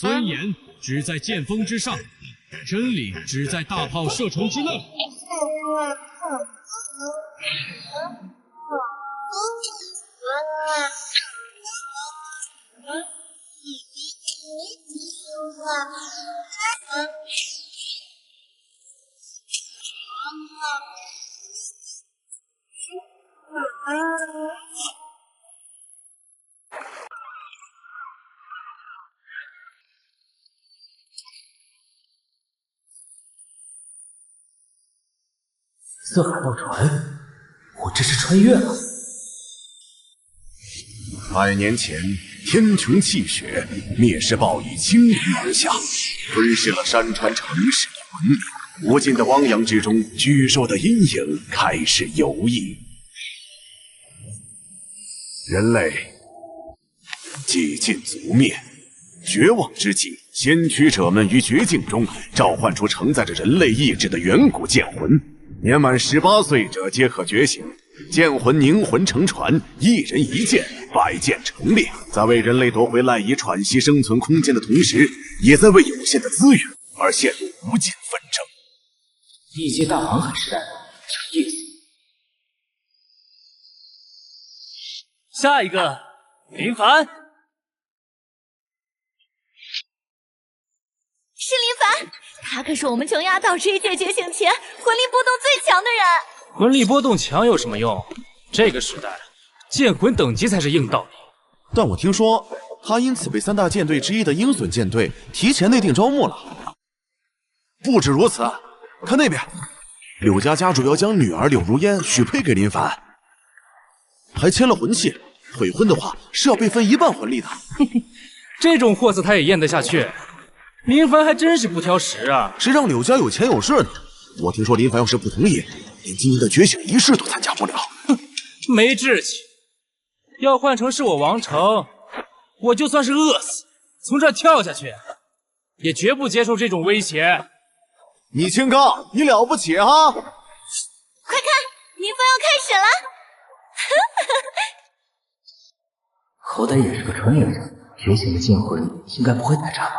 尊严只在剑锋之上，真理只在大炮射程之内。色海盗船，我这是穿越了。2年前，天穹泣血，灭世暴雨倾临而下，吞噬了山川城市的文明。无尽的汪洋之中，巨兽的阴影开始游弋。人类几近族灭，绝望之际，先驱者们于绝境中召唤出承载着人类意志的远古剑魂。年满18岁者皆可觉醒，剑魂凝魂成船，一人一剑，百剑成列，在为人类夺回赖以喘息生存空间的同时，也在为有限的资源而陷入无尽纷争。异界大航海时代，有意思。下一个，林凡。是林凡，他可是我们琼崖岛这一届觉醒前魂力波动最强的人。魂力波动强有什么用？这个时代，剑魂等级才是硬道理。但我听说他因此被3大舰队之一的鹰隼舰队提前内定招募了。不止如此，看那边，柳家家主要将女儿柳如烟许配给林凡，还签了魂契，悔婚的话是要被分1半魂力的。这种货色他也咽得下去。林凡还真是不挑食啊！谁让柳家有钱有势呢？我听说林凡要是不同意，连今年的觉醒仪式都参加不了。哼，没志气！要换成是我王成，我就算是饿死，从这儿跳下去，也绝不接受这种威胁。你清高，你了不起哈！快看，林凡要开始了！好歹也是个穿越者，觉醒的剑魂应该不会太差吧？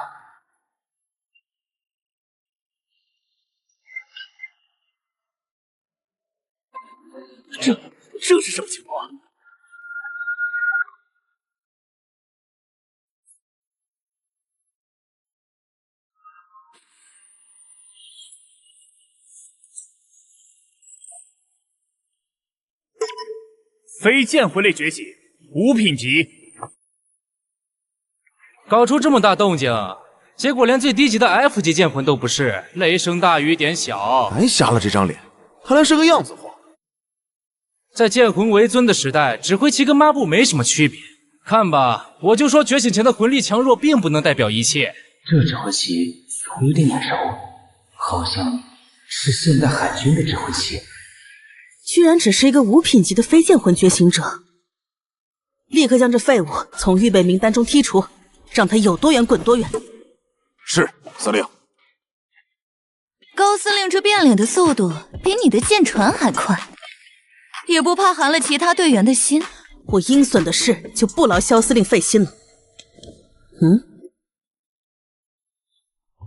这是什么情况？非剑魂类觉醒，5品级。搞出这么大动静，结果连最低级的 F 级剑魂都不是，雷声大雨点小。白瞎了这张脸，看来是个样子货。在剑魂为尊的时代，指挥旗跟抹布没什么区别。看吧，我就说觉醒前的魂力强弱并不能代表一切。这指挥旗我有点眼熟，好像是现代海军的指挥旗。居然只是一个5品级的非剑魂觉醒者，立刻将这废物从预备名单中剔除，让他有多远滚多远。是，司令。高司令这变脸的速度比你的舰船还快，也不怕寒了其他队员的心。我鹰隼的事就不劳萧司令费心了。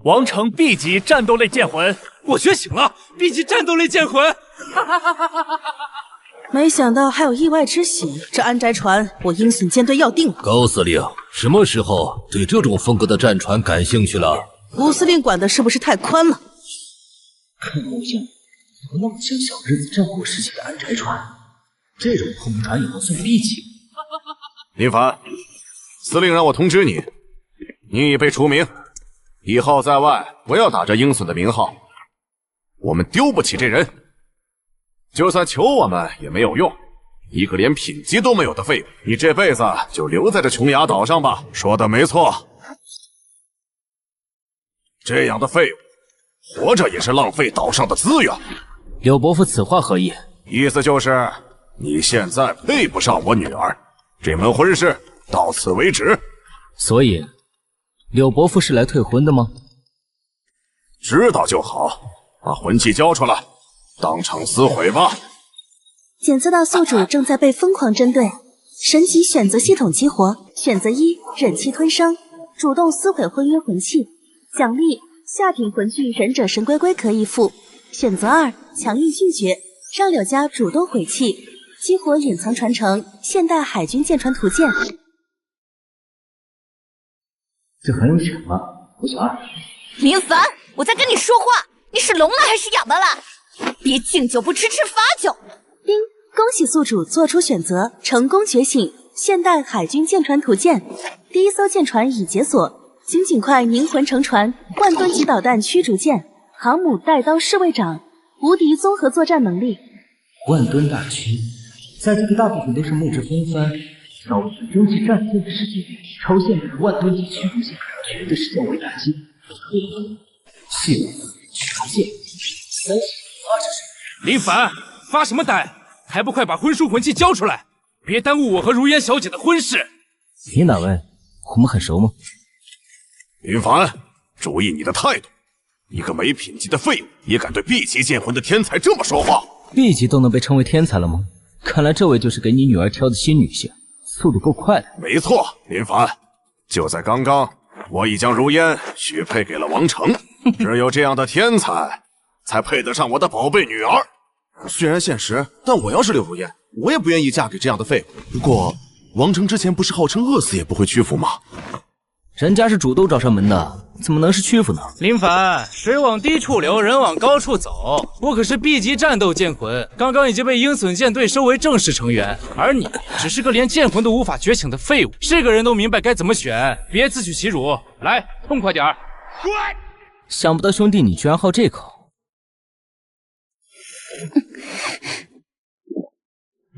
王成 B 级战斗类剑魂，我觉醒了 ！B 级战斗类剑魂。没想到还有意外之喜，这安宅船我鹰隼舰队要定了。高司令，什么时候对这种风格的战船感兴趣了？吴司令管的是不是太宽了？看模样，怎么那么像小日子战国时期的安宅船？这种破木船也能算 B 级？林凡，司令让我通知你，你已被除名，以后在外不要打着鹰隼的名号，我们丢不起这人。就算求我们也没有用，一个连品级都没有的废物，你这辈子就留在这琼崖岛上吧。说的没错，这样的废物，活着也是浪费岛上的资源。柳伯父此话何意？意思就是你现在配不上我女儿，这门婚事到此为止。所以，柳伯父是来退婚的吗？知道就好，把魂器交出来，当场撕毁吧。检测到宿主正在被疯狂针对，神级选择系统激活，选择1忍气吞声，主动撕毁婚约魂器，奖励下品魂具忍者神龟龟壳1副。选择2，强硬拒绝，让柳家主动毁弃，激活隐藏传承现代海军舰船图鉴。这很有选吗？我选2。林凡，我在跟你说话，你是聋了还是哑巴了？别敬酒不吃吃罚酒。叮，恭喜宿主做出选择，成功觉醒现代海军舰船图鉴。第1艘舰船已解锁，请尽快凝魂乘船万吨级导弹驱逐舰，航母带刀侍卫长，无敌综合作战能力。万吨大驱，在这个大部分都是木质风帆、少许蒸汽战舰的世界里，超限制的万吨级驱逐舰绝对是降维打击。系统驱逐舰30发射时，林凡，发什么呆？还不快把婚书魂器交出来，别耽误我和如烟小姐的婚事。你哪位？我们很熟吗？林凡，注意你的态度！一个没品级的废物，也敢对 B 级剑魂的天才这么说话 ？B 级都能被称为天才了吗？看来这位就是给你女儿挑的新女性，速度够快的。没错，林凡，就在刚刚，我已将如烟许配给了王成。只有这样的天才，才配得上我的宝贝女儿。虽然现实，但我要是柳如烟，我也不愿意嫁给这样的废物。不过，王成之前不是号称饿死也不会屈服吗？人家是主动找上门的，怎么能是屈服呢？林凡，水往低处流，人往高处走。我可是 B 级战斗剑魂，刚刚已经被鹰隼舰队收为正式成员，而你只是个连剑魂都无法觉醒的废物。是个人都明白该怎么选，别自取其辱。来，痛快点儿！想不到兄弟你居然好这口。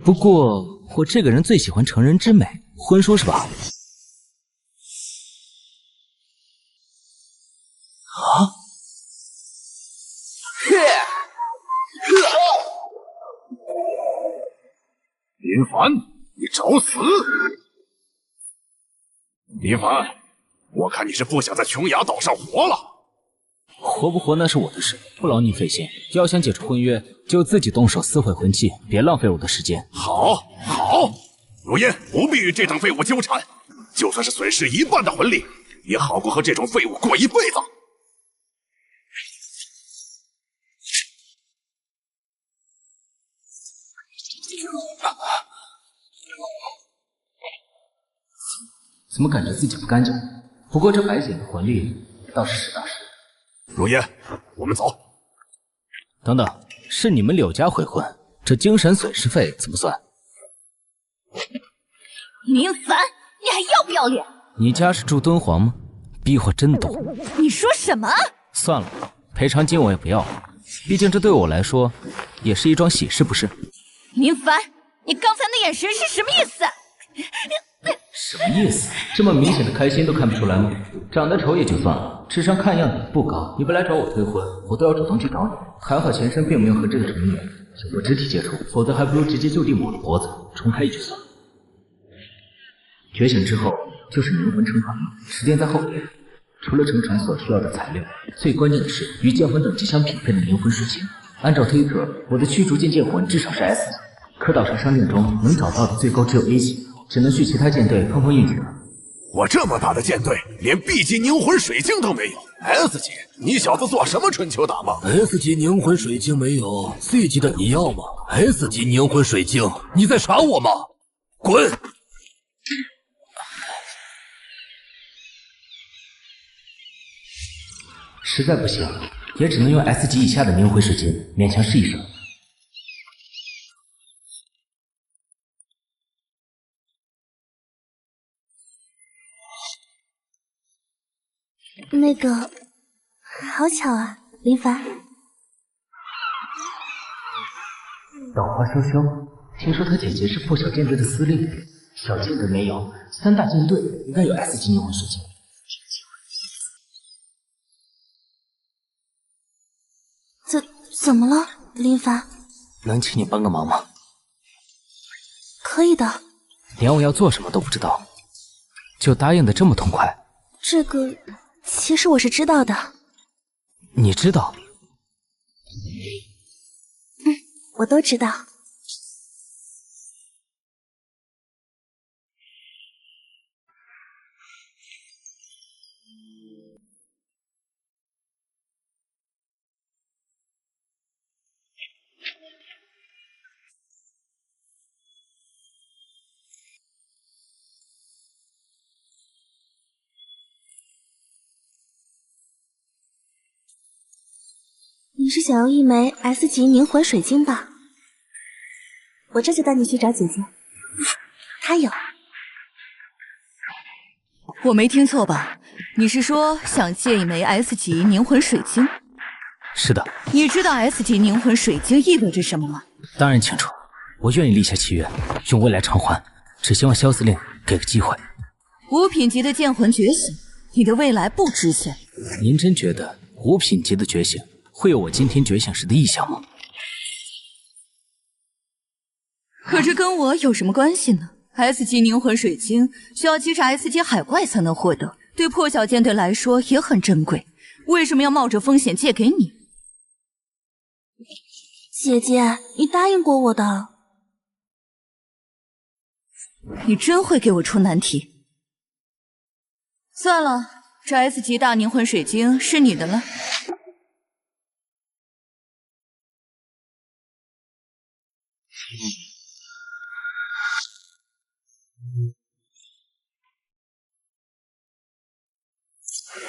不过我这个人最喜欢成人之美，婚书是吧？啊！林凡，你找死！林凡，我看你是不想在琼崖岛上活了。活不活那是我的事，不劳你费心。要想解除婚约，就自己动手撕毁魂器，别浪费我的时间。好，好，如烟不必与这等废物纠缠，就算是损失1半的魂力，也好过和这种废物过一辈子。怎么感觉自己不干净？不过这白姐的魂力倒是实打实。如烟，我们走。等等，是你们柳家悔婚，这精神损失费怎么算？林凡，你还要不要脸？你家是住敦煌吗？逼货真多。你说什么？算了，赔偿金我也不要了，毕竟这对我来说也是一桩喜事，不是？林凡，你刚才那眼神是什么意思？什么意思？这么明显的开心都看不出来吗？长得丑也就算了，智商看样子不高。你不来找我退婚，我都要主动去找你。还好前身并没有和这个成员有过肢体接触，否则还不如直接就地抹了脖子，重开一局算了。觉醒之后就是灵魂乘船了，时间在后面。除了乘船所需要的材料，最关键的是与剑魂等级相匹配的灵魂属性。按照推测，我的驱逐剑剑魂至少是 S 级，可岛上商店中能找到的最高只有 A 级。只能去其他舰队碰碰运气了。我这么大的舰队，连 B 级凝魂水晶都没有 ，S 级，你小子做什么春秋大梦 ？S 级凝魂水晶没有 ，C 级的你要吗 ？S 级凝魂水晶，你在耍我吗？滚！实在不行，也只能用 S 级以下的凝魂水晶勉强试一试。那个，好巧啊，林凡。岛花潇潇，听说他姐姐是破晓舰队的司令，小舰队没有，3大舰队应该有 S 级凝魂水晶。怎么了，林凡？能请你帮个忙吗？可以的。连我要做什么都不知道，就答应的这么痛快？这个。其实我是知道的。你知道？我都知道。你是想要一枚 S 级凝魂水晶吧？我这就带你去找姐姐，她有。我没听错吧？你是说想借一枚 S 级凝魂水晶？是的，你知道 S 级凝魂水晶意味着什么吗？当然清楚。我愿意立下契约，用未来偿还，只希望萧司令给个机会。5品级的剑魂觉醒，你的未来不值钱。您真觉得5品级的觉醒会有我今天觉醒时的意象吗？可这跟我有什么关系呢？ S 级凝魂水晶需要击杀 S 级海怪才能获得，对破晓舰队来说也很珍贵。为什么要冒着风险借给你？姐姐，你答应过我的。你真会给我出难题。算了，这 S 级大凝魂水晶是你的了。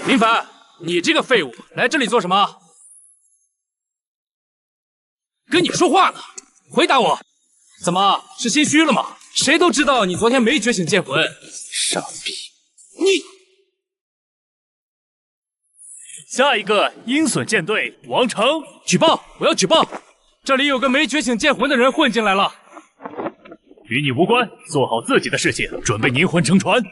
林凡，你这个废物，来这里做什么？跟你说话呢，回答我，怎么是心虚了吗？谁都知道你昨天没觉醒剑魂，傻逼！你下一个鹰隼舰队王成，举报！我要举报！这里有个没觉醒剑魂的人混进来了，与你无关，做好自己的事情，准备凝魂乘船。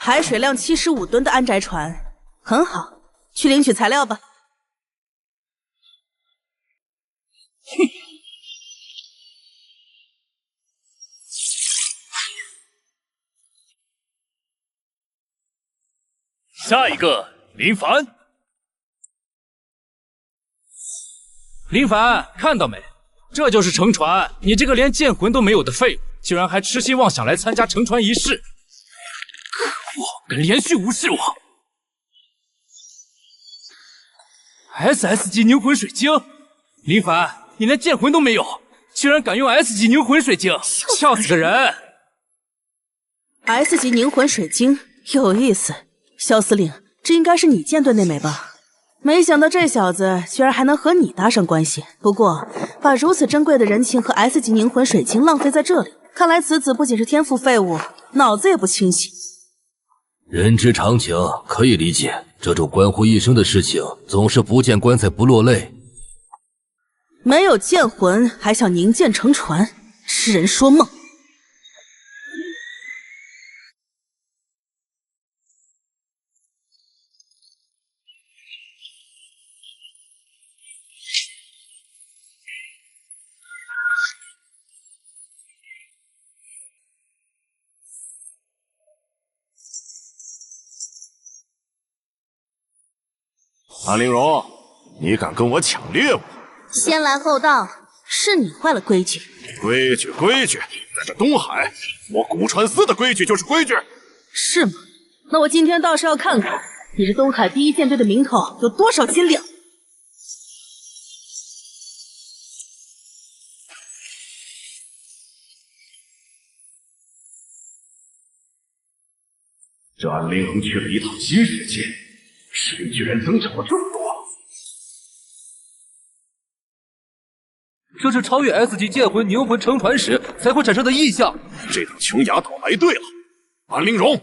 海水量75吨的安宅船，很好，去领取材料吧。下一个，林凡。林凡，看到没？这就是乘船，你这个连剑魂都没有的废物，居然还痴心妄想来参加乘船仪式！可恶，敢连续无视我 ！SS 级凝魂水晶，林凡，你连剑魂都没有，居然敢用 S 级凝魂水晶，笑死个人 ！S 级凝魂水晶有意思，萧司令，这应该是你舰队那枚吧？没想到这小子居然还能和你搭上关系。不过，把如此珍贵的人情和 S 级凝魂水晶浪费在这里，看来此子不仅是天赋废物，脑子也不清醒。人之常情，可以理解。这种关乎一生的事情，总是不见棺材不落泪。没有剑魂，还想凝剑乘船，痴人说梦。安陵容，你敢跟我抢猎物？先来后到，是你坏了规矩。规矩，规矩，在这东海，我古川司的规矩就是规矩。是吗？那我今天倒是要看看你这东海第一舰队的名头有多少斤两。这安陵容去了一趟新世界，实力居然增长了这么多。这是超越 S 级剑魂凝魂乘船时才会产生的异象。这趟琼崖岛来对了，安陵容，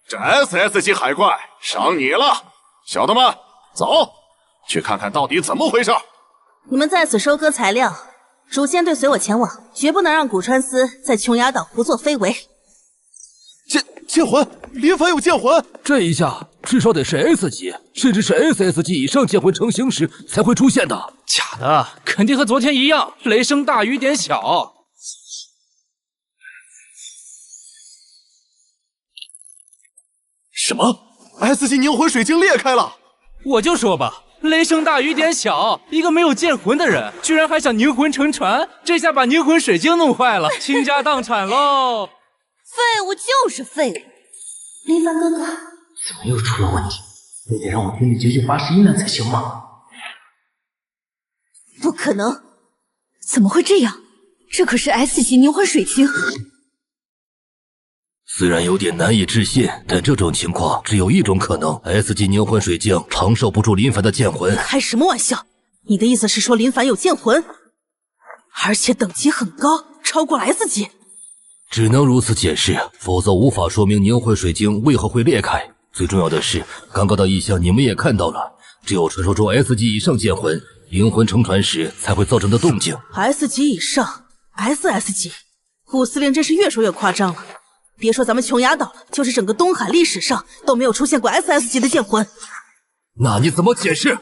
这 SS 级海怪赏你了。小的们，走，去看看到底怎么回事。你们在此收割材料，主舰队随我前往，绝不能让古川司在琼崖岛胡作非为。剑魂，林凡有剑魂，这一下至少得是 S 级，甚至是 SS 级以上剑魂成型时才会出现的。假的，肯定和昨天一样，雷声大雨点小。什么 ？S 级凝魂水晶裂开了！我就说吧，雷声大雨点小，一个没有剑魂的人，居然还想凝魂乘船，这下把凝魂水晶弄坏了，倾家荡产喽！废物就是废物。林凡哥哥，怎么又出了问题？非得让我听力9981难才行吗？可能！怎么会这样？这可是 S 级凝魂水晶。虽然有点难以置信，但这种情况只有一种可能 ：S 级凝魂水晶承受不住林凡的剑魂。开什么玩笑？你的意思是说林凡有剑魂，而且等级很高，超过了 S 级？只能如此解释，否则无法说明凝魂水晶为何会裂开。最重要的是，刚刚的异象你们也看到了，只有传说中 S 级以上剑魂灵魂乘传时才会造成的动静。S 级以上 ，SS 级，古司令真是越说越夸张了。别说咱们琼崖岛了，就是整个东海历史上都没有出现过 SS 级的剑魂。那你怎么解释？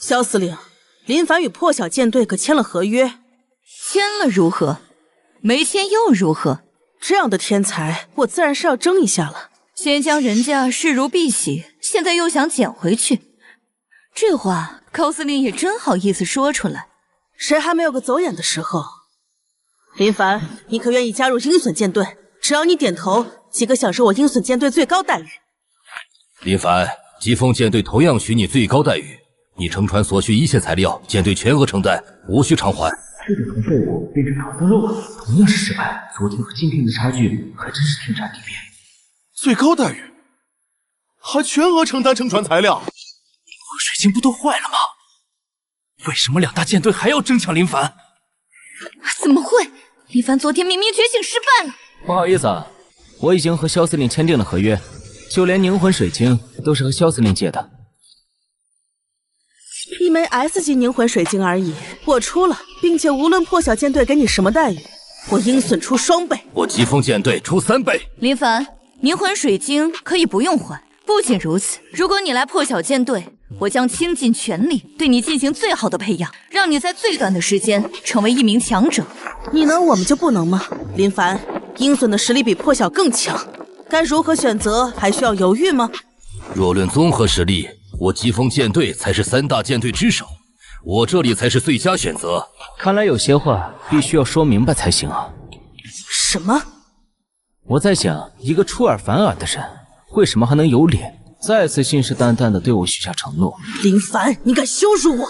萧司令，林凡与破晓舰队可签了合约，签了如何？没签又如何？这样的天才，我自然是要争一下了。先将人家视如敝屣，现在又想捡回去，这话高司令也真好意思说出来。谁还没有个走眼的时候？林凡，你可愿意加入鹰隼舰队？只要你点头，即可享受我鹰隼舰队最高待遇。林凡，疾风舰队同样许你最高待遇，你乘船所需一切材料，舰队全额承担，无需偿还。这个从废物变成唐僧肉了，同样是失败，昨天和今天的差距还真是天差地别。最高待遇，还全额承担乘船材料，水晶不都坏了吗？为什么两大舰队还要争抢林凡？怎么会？林凡昨天明明觉醒失败了。不好意思啊，我已经和萧司令签订了合约，就连凝魂水晶都是和萧司令借的。一枚 S 级凝魂水晶而已，我出了，并且无论破晓舰队给你什么待遇，我鹰隼出双倍，我疾风舰队出3倍。林凡，凝魂水晶可以不用还。不仅如此，如果你来破晓舰队，我将倾尽全力对你进行最好的培养，让你在最短的时间成为一名强者。你能，我们就不能吗？林凡，鹰隼的实力比破晓更强，该如何选择还需要犹豫吗？若论综合实力，我疾风舰队才是3大舰队之首，我这里才是最佳选择。看来有些话必须要说明白才行啊。什么？我在想，一个出尔反尔的人，为什么还能有脸再次信誓旦旦地对我许下承诺？林凡，你敢羞辱我！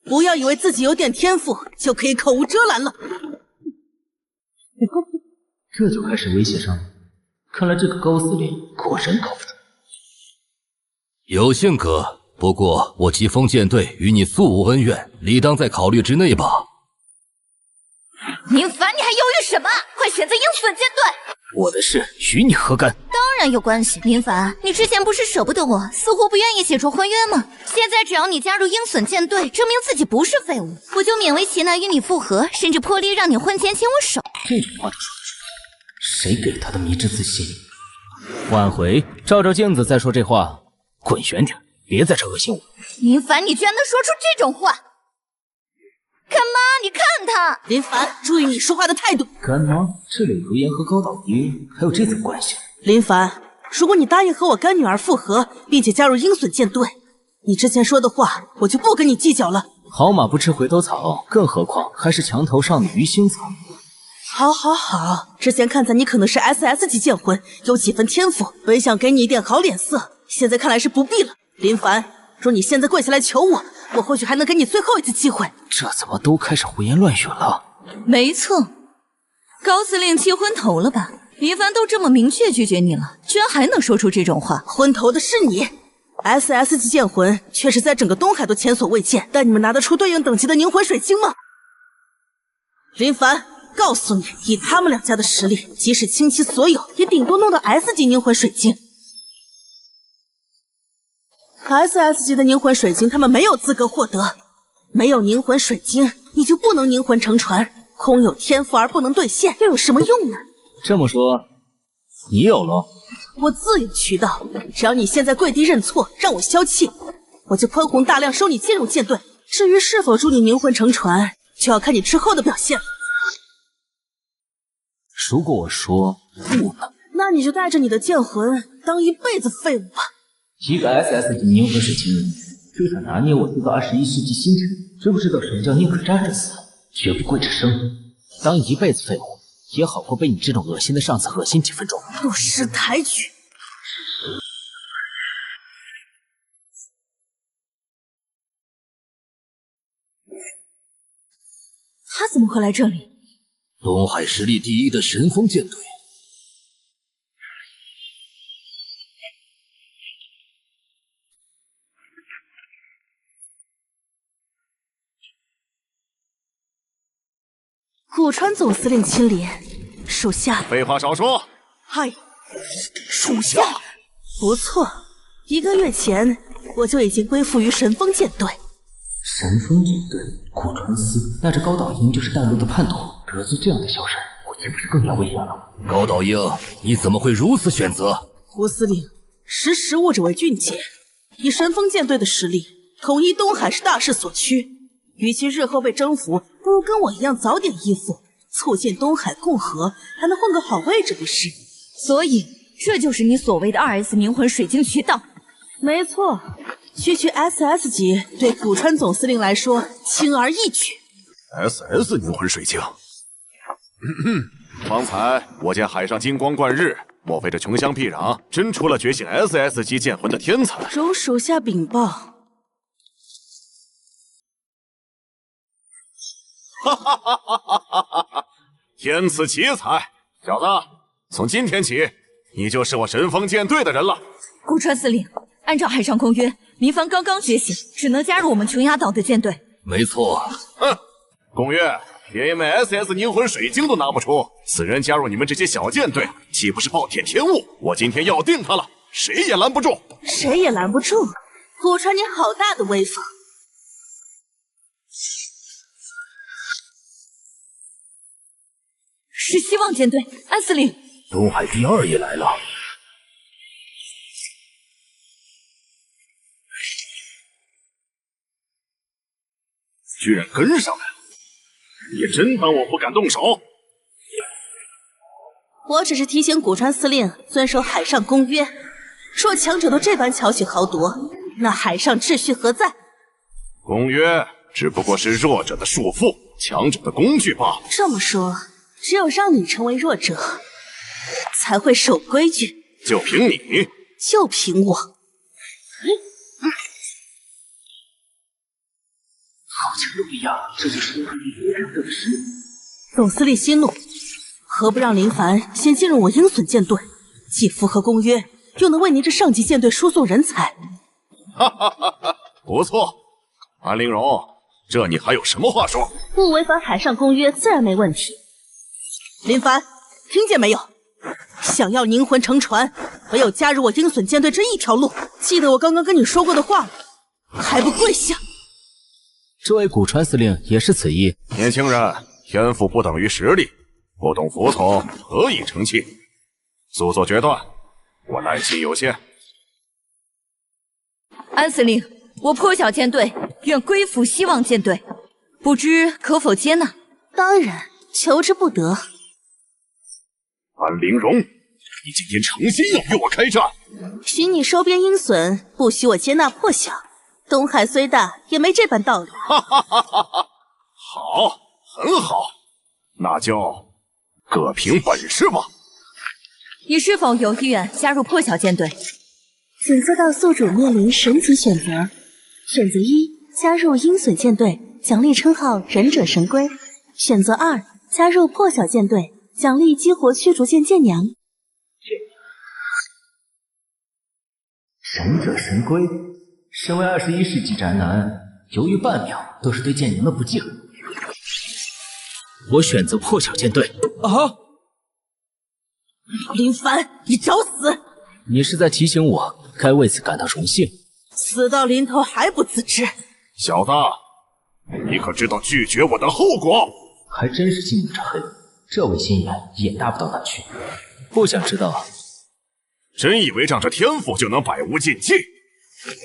不要以为自己有点天赋就可以口无遮拦了。这就开始威胁上了，看来这个高司令果然靠不住。有性格，不过我疾风舰队与你素无恩怨，理当在考虑之内吧。林凡，你还犹豫什么？快选择鹰隼舰队！我的事与你何干？当然有关系。林凡，你之前不是舍不得我，似乎不愿意解除婚约吗？现在只要你加入鹰隼舰队，证明自己不是废物，我就勉为其难与你复合，甚至破例让你婚前牵我手。这种话都说得出来，谁给他的迷之自信？挽回，照照镜子再说这话，滚远点，别在这恶心我。林凡，你居然能说出这种话！干妈，你看他！林凡，注意你说话的态度。干妈，这柳如烟和高岛一还有这层关系？林凡，如果你答应和我干女儿复合，并且加入鹰隼舰队，你之前说的话，我就不跟你计较了。好马不吃回头草，更何况还是墙头上的鱼腥草。好，好，好！之前看在你可能是 SS 级剑魂，有几分天赋，本想给你一点好脸色，现在看来是不必了。林凡，若你现在跪下来求我，我或许还能给你最后一次机会。这怎么都开始胡言乱语了？没错，高司令弃昏头了吧？林凡都这么明确拒绝你了，居然还能说出这种话？昏头的是你。SS 级剑魂确实在整个东海都前所未见，但你们拿得出对应等级的凝魂水晶吗？林凡，告诉你，以他们两家的实力，即使倾其所有，也顶多弄到 S 级凝魂水晶。SS 级的凝魂水晶，他们没有资格获得。没有凝魂水晶，你就不能凝魂乘船。空有天赋而不能兑现，又有什么用呢？这么说，你有了？我自有渠道。只要你现在跪地认错，让我消气，我就宽宏大量收你进入舰队。至于是否助你凝魂乘船，就要看你之后的表现了。如果我说不呢？那你就带着你的剑魂当一辈子废物吧。一个 SS 级凝魂水晶人，就想拿捏我这个21世纪新臣，知不知道什么叫宁可站着死，绝不跪着生？当一辈子废物，也好过被你这种恶心的上司恶心几分钟。不识抬举！他怎么会来这里？东海实力第一的神风舰队。古川总司令亲临，属下。废话少说。嗨，属下。不错，1个月前我就已经归附于神风舰队。神风舰队，古川司带着高岛英就是带路的叛徒，得罪这样的小人，我岂不是更加危险了？高岛英，你怎么会如此选择？胡司令，识物者为俊杰，以神风舰队的实力，统一东海是大势所趋。与其日后被征服，不如跟我一样早点依附，促进东海共和，还能混个好位置不是？所以，这就是你所谓的2S 凝魂水晶渠道。没错，区 SS 级对古川总司令来说轻而易举。SS 凝魂水晶。方才我见海上金光贯日，莫非这穷乡僻壤真出了觉醒 SS 级剑魂的天才？容属下禀报。哈哈哈哈哈哈！天赐奇才，小子，从今天起，你就是我神风舰队的人了。古川司令，按照海上公约，林凡刚刚觉醒，只能加入我们琼崖岛的舰队。没错。哼，公约连一枚 SS 凝魂水晶都拿不出，此人加入你们这些小舰队，岂不是暴殄天物？我今天要定他了，谁也拦不住。谁也拦不住。古川，你好大的威风！是希望舰队，安司令。东海第2也来了。居然跟上来了，也真当我不敢动手？我只是提醒古川司令遵守海上公约。若强者都这般巧取豪夺，那海上秩序何在？公约只不过是弱者的束缚，强者的工具罢了。这么说，只有让你成为弱者，才会守规矩。就凭你？就凭我？好强的威压，这就是东海第一战斗的实力。总司令息怒，何不让林凡先进入我鹰隼舰队，既符合公约，又能为您这上级舰队输送人才？哈哈哈哈，不错，安陵容，这你还有什么话说？不违反海上公约，自然没问题。林凡，听见没有？想要凝魂乘船，唯有加入我鹰隼舰队这一条路。记得我刚刚跟你说过的话，还不跪下！这位古川司令也是此意。年轻人，天赋不等于实力，不懂服从，何以成器？速做决断，我耐心有限。安司令，我破晓舰队愿归附希望舰队，不知可否接纳？当然，求之不得。安陵容，你今天诚心要与我开战？许你收编鹰隼，不许我接纳破晓。东海虽大，也没这般道理。哈哈哈哈哈！好，很好，那就各凭本事吧。你是否有意愿加入破晓舰队？请做到宿主面临神级选择。选择1，加入鹰隼舰队，奖励称号忍者神龟；选择2，加入破晓舰队，奖励激活驱逐舰舰娘。忍者神龟，身为21世纪宅男，犹豫半秒都是对剑娘的不敬。我选择破晓舰队。啊！林凡，你找死！你是在提醒我该为此感到荣幸。死到临头还不自知，小子，你可知道拒绝我的后果？还真是心里这黑，这位心眼也大不到哪去。不想知道。真以为仗着天赋就能百无禁忌？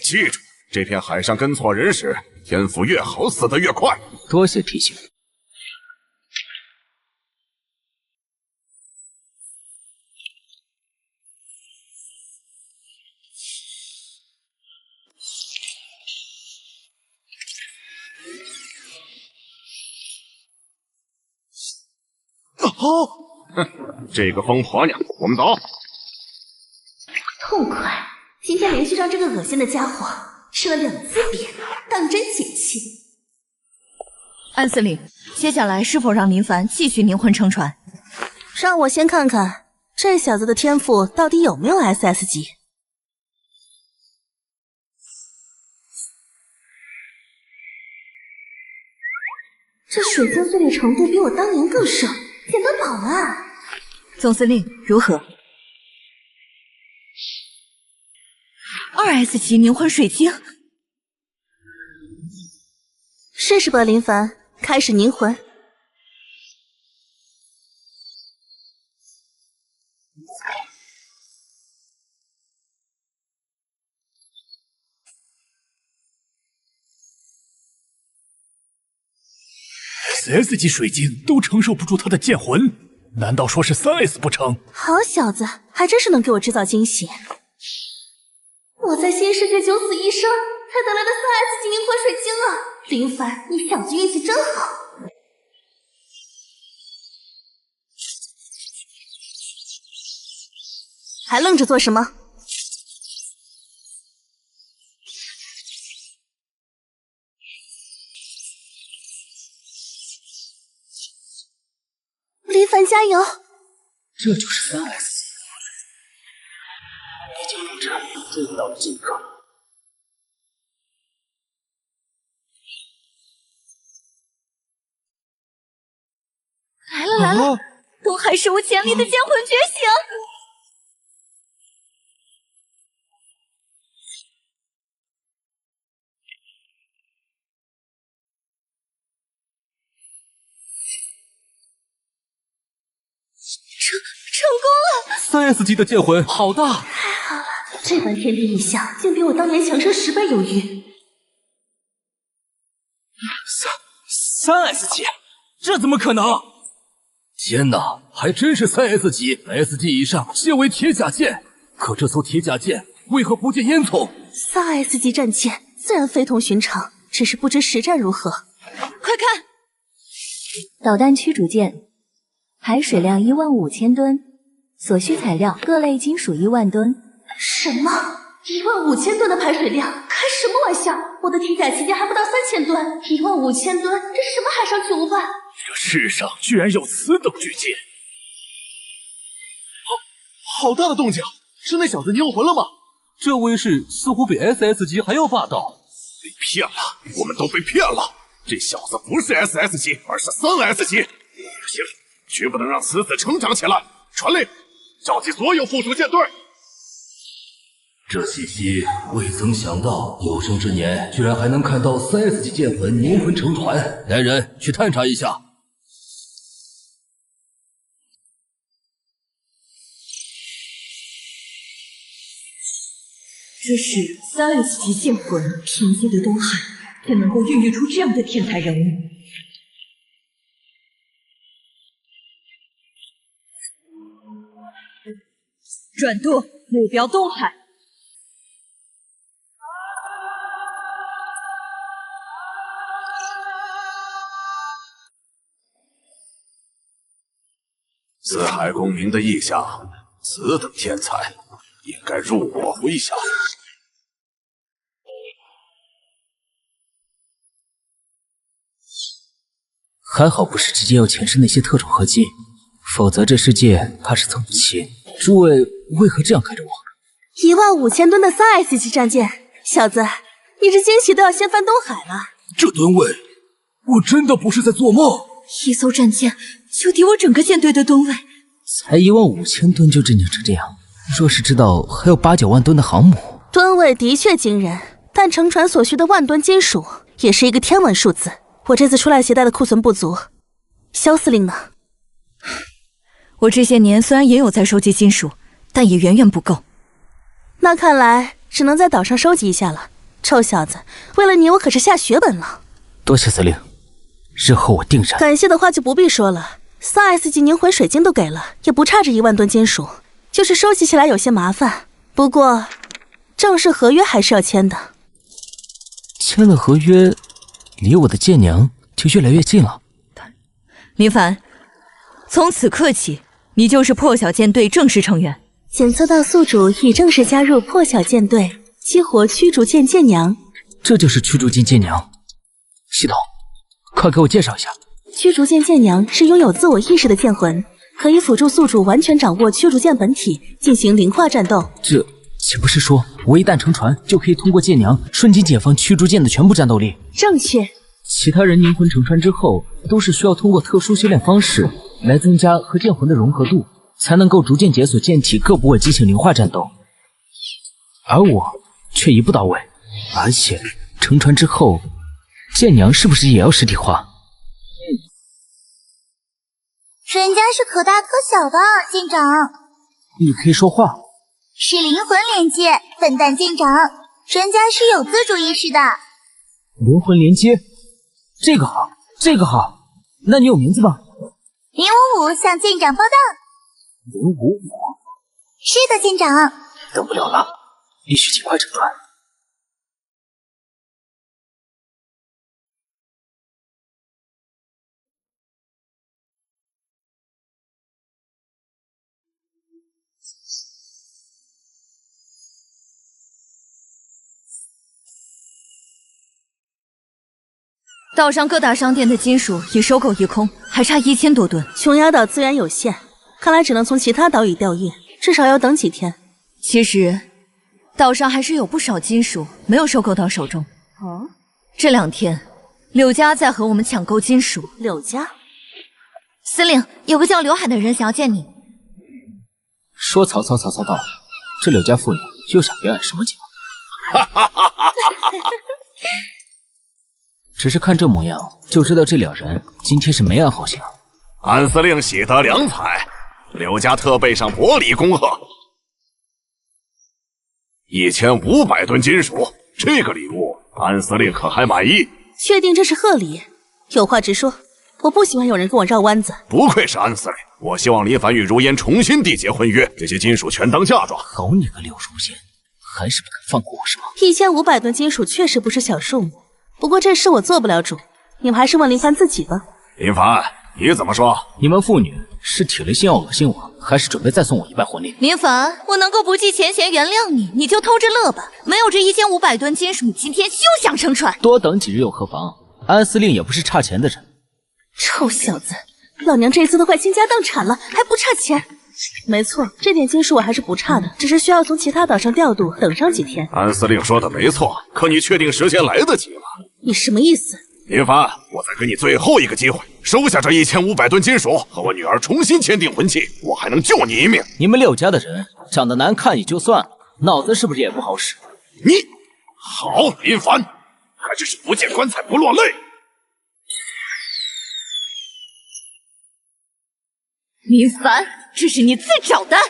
记住，这片海上跟错人时，天赋越好，死得越快。多谢提醒。哦，哼，这个疯婆娘，我们走。痛快！今天连续让这个恶心的家伙吃了2次瘪，当真解气。安司令，接下来是否让林凡继续凝魂乘船？让我先看看这小子的天赋到底有没有 SS 级。这水晶碎裂程度比我当年更深，简单饱了啊！总司令如何？2S 级凝魂水晶，试试吧，林凡，开始凝魂。SS 级水晶都承受不住他的剑魂，难道说是3S 不成？好小子，还真是能给我制造惊喜。我在新世界九死一生才得来的3S 级凝魂水晶啊！林凡，你小子运气真好。还愣着做什么？林凡加油！这就是 3S， 已经不止追到了这一刻。来了！东海史无前例的剑魂觉醒！成功了！ 3S 级的剑魂，好大！太好了，这般天地异象，竟比我当年强上10倍有余。3S 级，这怎么可能？天哪，还真是3S 级 ，S 级以上皆为铁甲剑。可这艘铁甲剑为何不见烟囱？3S 级战舰自然非同寻常，只是不知实战如何。快看，导弹驱逐舰，排水量15000吨，所需材料各类金属1万吨。什么？15000吨的排水量？开什么玩笑！我的铁甲旗舰还不到3000吨，15000吨，这什么海上巨无霸？这世上居然有此等巨舰！好大的动静！是那小子凝魂了吗？这威势似乎比 SS 级还要霸道。被骗了，我们都被骗了！这小子不是 SS 级，而是3S 级！不行，绝不能让此子成长起来！传令，召集所有附属舰队！这西西未曾想到，有生之年居然还能看到3S 级剑魂凝魂乘船。来人，去探查一下。这是3S级剑魂，平静的东海才能够孕育出这样的天才人物。转舵，目标东海。四海公民的意下，此等天才应该入我麾下。还好不是直接要前世那些特种合金，否则这世界怕是凑不齐。诸位为何这样看着我？15000吨的3S 级战舰，小子，你这惊喜都要掀翻东海了。这吨位，我真的不是在做梦。一艘战舰就抵我整个舰队的吨位，才15000吨就震惊成这样。若是知道还有8、9万吨的航母，吨位的确惊人，但乘船所需的万吨金属也是一个天文数字。我这次出来携带的库存不足，萧司令呢？我这些年虽然也有在收集金属，但也远远不够。那看来只能在岛上收集一下了。臭小子，为了你我可是下血本了。多谢司令，日后我定然。感谢的话就不必说了，3S级凝魂水晶都给了，也不差这1万吨金属，就是收集起来有些麻烦。不过正式合约还是要签的。签了合约，离我的舰娘就越来越近了。林凡，从此刻起，你就是破晓舰队正式成员。检测到宿主已正式加入破晓舰队，激活驱逐舰舰娘。这就是驱逐舰舰娘。系统，快给我介绍一下。驱逐剑剑娘是拥有自我意识的剑魂，可以辅助宿主完全掌握驱逐剑本体，进行灵化战斗。这岂不是说我一旦乘船，就可以通过剑娘瞬间解放驱逐剑的全部战斗力？正确。其他人灵魂乘船之后，都是需要通过特殊修炼方式来增加和剑魂的融合度，才能够逐渐解锁剑体各部位进行灵化战斗。而我却一步到位，而且乘船之后，剑娘是不是也要实体化？人家是可大可小的，舰长。你可以说话。是灵魂连接，笨蛋舰长，人家是有自主意识的。灵魂连接，这个好，这个好。那你有名字吗？055向舰长报到。055。是的，舰长。等不了了，必须尽快乘船。岛上各大商店的金属已收购一空，还差1000多吨。琼崖岛资源有限，看来只能从其他岛屿调运，至少要等几天。其实，岛上还是有不少金属没有收购到手中。哦，这2天，柳家在和我们抢购金属。柳家？司令，有个叫刘海的人想要见你。说曹操，曹操到了。这柳家妇女又想表演什么节目？只是看这模样，就知道这两人今天是没安好心。安司令喜得良才，柳家特备上薄礼恭贺，1500吨金属，这个礼物安司令可还满意？确定这是贺礼？有话直说，我不喜欢有人跟我绕弯子。不愧是安司令，我希望林凡与如烟重新缔结婚约，这些金属全当嫁妆。好你个柳如烟，还是不肯放过我是吗？1500吨金属确实不是小数目。不过这事我做不了主，你们还是问林凡自己吧。林凡，你怎么说？你们父女是铁了心要恶心我，还是准备再送我一败婚礼？林凡，我能够不计前嫌原谅你，你就偷着乐吧。没有这1500吨金属，你今天休想乘船。多等几日又何妨？安司令也不是差钱的人。臭小子，老娘这次都快倾家荡产了，还不差钱？没错，这点金属我还是不差的，只是需要从其他岛上调度，等上几天。安司令说的没错，可你确定时间来得及吗？你什么意思？林凡，我再给你最后一个机会，收下这1500吨金属，和我女儿重新签订婚契，我还能救你一命。你们柳家的人长得难看也就算了，脑子是不是也不好使？你好，林凡，还真是不见棺材不落泪。林凡，这是你自找的。小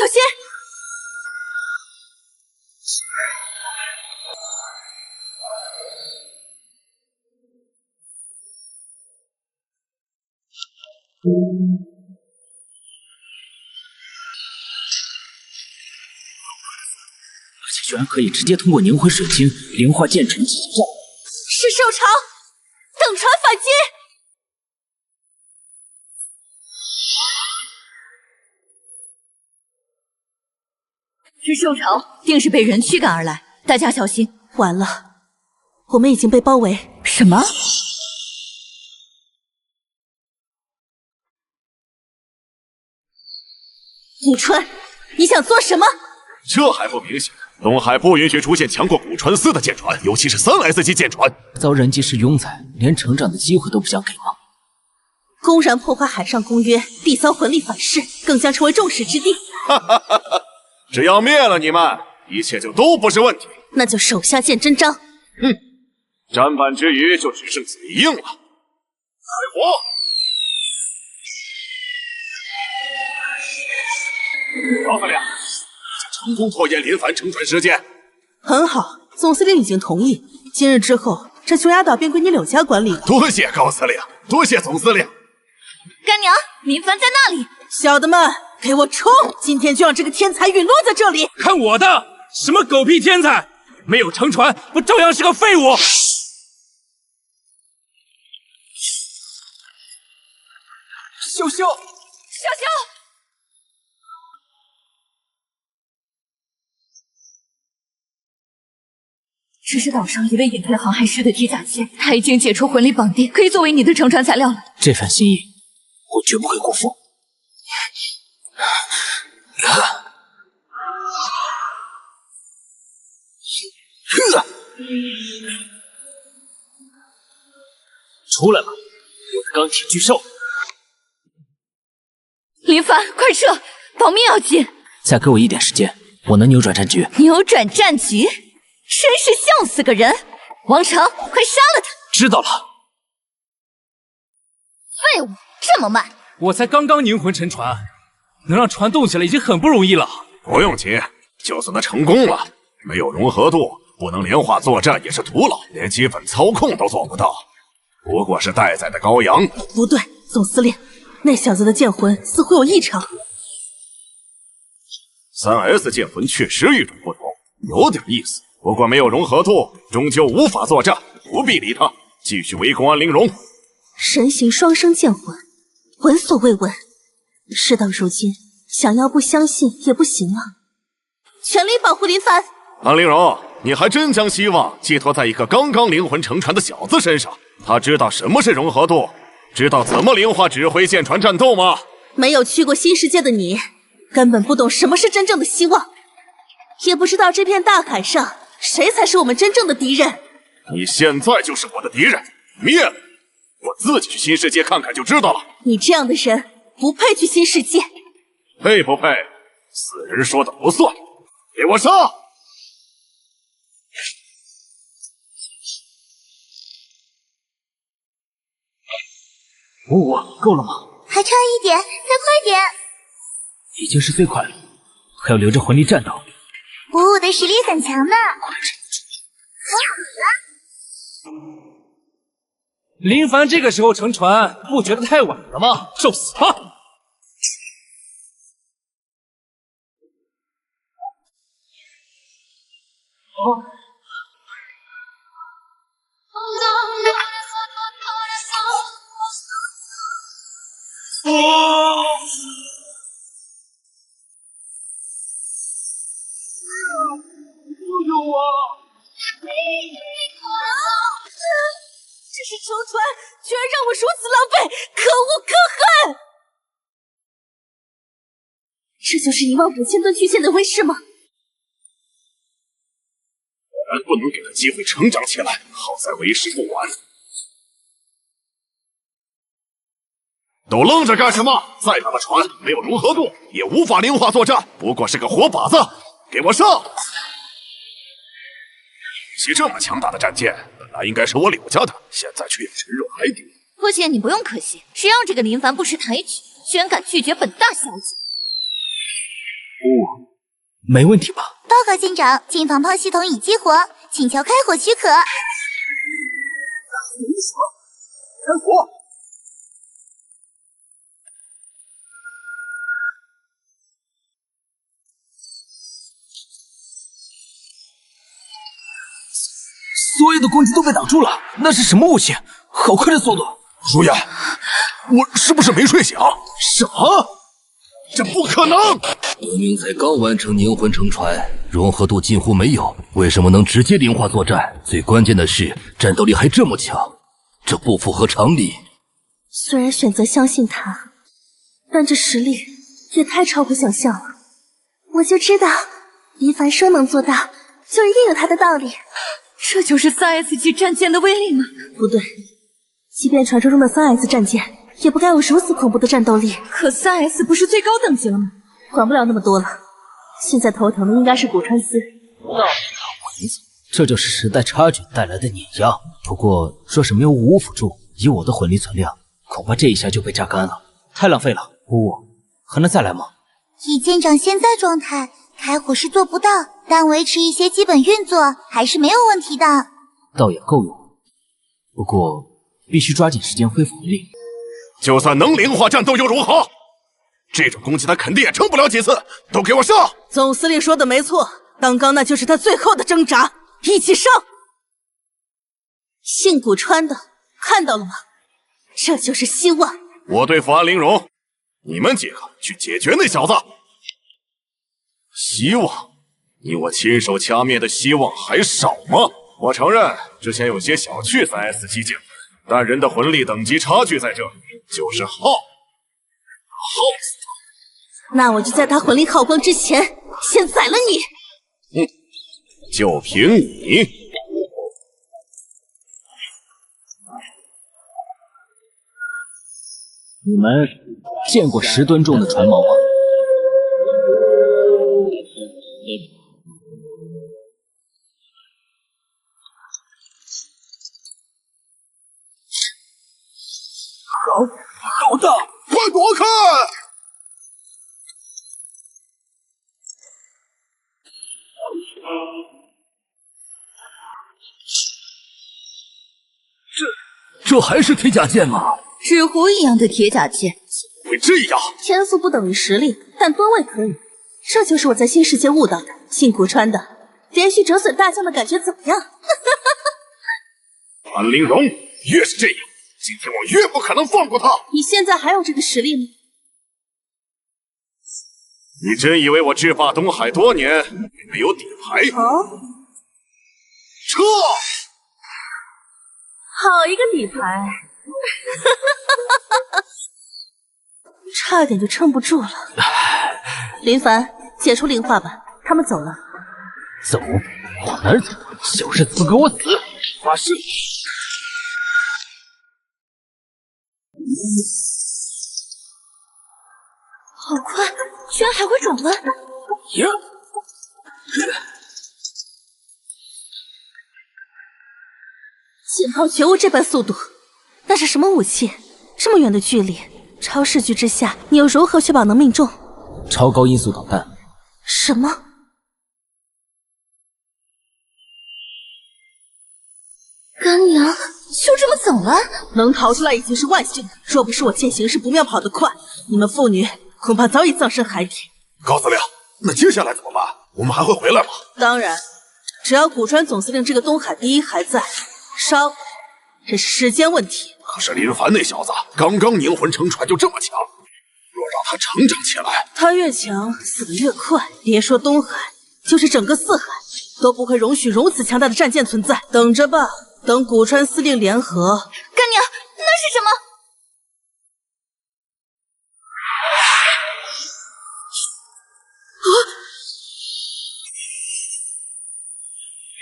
心！而且居然可以直接通过凝魂水晶灵化剑纯之战。是兽潮，等船反击！是兽潮，定是被人驱赶而来，大家小心！完了，我们已经被包围。什么？古川，你想做什么？这还不明显？东海不允许出现强过古川4的舰船，尤其是3S 级舰船。遭人机师拥宰，连成长的机会都不想给吗？公然破坏海上公约，缔造魂力反噬，更将成为众矢之的。哈哈哈哈！只要灭了你们，一切就都不是问题。那就手下见真章。哼，砧板之余就只剩嘴硬了。开火！老司令，成功拖延林凡乘船时间。很好，总司令已经同意，今日之后，这琼崖岛便归你柳家管理了。多谢高司令，多谢总司令。干娘，林凡在那里！小的们，给我冲！今天就让这个天才陨落在这里！看我的！什么狗屁天才，没有乘船，不照样是个废物？秀秀，小秀！这是岛上一位隐退航海师的低甲舰，他已经解除魂力绑定，可以作为你的乘船材料了。这份心意，我绝不会辜负。出来吧，我的钢铁巨兽！林凡，快撤，保命要紧！再给我一点时间，我能扭转战局。扭转战局，真是笑死个人！王成，快杀了他！知道了。废物，这么慢！我才刚刚凝魂沉船，能让船动起来已经很不容易了。不用急，就算他成功了，没有融合度，不能连化作战也是徒劳，连基本操控都做不到。不过是待宰的羔羊。不对，总司令，那小子的剑魂似乎有异常。3S 剑魂确实与众不同，有点意思。不过没有融合度，终究无法作战，不必理他，继续围攻安陵容。神形双生剑魂，闻所未闻。事到如今，想要不相信也不行啊！全力保护林凡。安陵容，你还真将希望寄托在一个刚刚灵魂乘船的小子身上？他知道什么是融合度，知道怎么灵化指挥舰船战斗吗？没有去过新世界的你，根本不懂什么是真正的希望，也不知道这片大海上谁才是我们真正的敌人。你现在就是我的敌人，灭了！我自己去新世界看看就知道了。你这样的人不配去新世界。配不配？死人说的不算。给我杀！55够了吗？还差一点，再快点！已经是最快了，还要留着魂力战斗。55的实力很强呢。林凡这个时候乘船，不觉得太晚了吗？受死吧！救救我！这是乘船，居然让我如此浪费，可恶可恨！这就是15000吨巨舰的威势吗？果然不能给他机会成长起来，好在为时不晚。都愣着干什么？再大的船没有融合度，也无法灵化作战，不过是个活靶子。给我上！其这么强大的战舰，本来应该是我柳家的，现在却要沉入海底。父亲，你不用客气，谁让这个林凡不识抬举，居然敢拒绝本大小姐？没问题吧？报告舰长，近防炮系统已激活，请求开火许可。开火！所有的攻击都被挡住了，那是什么武器？好快的速度！舒言，我是不是没睡醒？啥？这不可能！明明才刚完成凝魂乘船，融合度近乎没有，为什么能直接灵化作战？最关键的是，战斗力还这么强，这不符合常理。虽然选择相信他，但这实力也太超乎想象了。我就知道，林凡说能做到，就一定有他的道理。这就是3S 级战舰的威力吗？不对，即便传说中的3S 战舰，也不该有如此恐怖的战斗力。可3S 不是最高等级了吗？管不了那么多了，现在头疼的应该是古川丝。这就是时代差距带来的碾压。不过说是没有55辅助，以我的魂力存量，恐怕这一下就被榨干了，太浪费了。55还能再来吗？以舰长现在状态，开火是做不到，但维持一些基本运作还是没有问题的。倒也够用，不过必须抓紧时间恢复魂力。就算能灵化战斗又如何？这种攻击他肯定也撑不了几次，都给我上！总司令说的没错，刚刚那就是他最后的挣扎，一起上！姓古川的，看到了吗？这就是希望。我对付安陵容，你们几个去解决那小子。希望？你我亲手掐灭的希望还少吗？我承认之前有些小觑 S 级剑魂，但人的魂力等级差距在这里，就是耗死他。那我就在他魂力耗光之前，先宰了你。就凭你，你们见过10吨重的船锚吗？好大，快躲开！这还是铁甲剑吗？纸糊一样的铁甲剑，会这样？天赋不等于实力，但吨位可以。这就是我在新世界悟到的。姓古川的，连续折损大将的感觉怎么样？安陵容，越是这样，今天我越不可能放过他。你现在还有这个实力吗？你真以为我制霸东海多年没有底牌？哦，撤！好一个底牌！差点就撑不住了。林凡，解除灵化吧，他们走了。走？往哪儿走？小事不给我死！发誓！好快，居然还会转弯！呀！剑抛绝无这般速度，那是什么武器？这么远的距离，超视距之下，你又如何确保能命中？超高音速导弹。什么？干娘就这么走了？能逃出来已经是万幸了。若不是我见形势不妙跑得快，你们父女恐怕早已葬身海底。高司令，那接下来怎么办？我们还会回来吗？当然，只要古川总司令这个东海第一还在，杀我这是时间问题。可是林凡那小子刚刚凝魂成船就这么强，若让他成长起来，他越强死得越快。别说东海，就是整个四海都不会容许如此强大的战舰存在。等着吧，等古川司令联合。干娘，那是什么？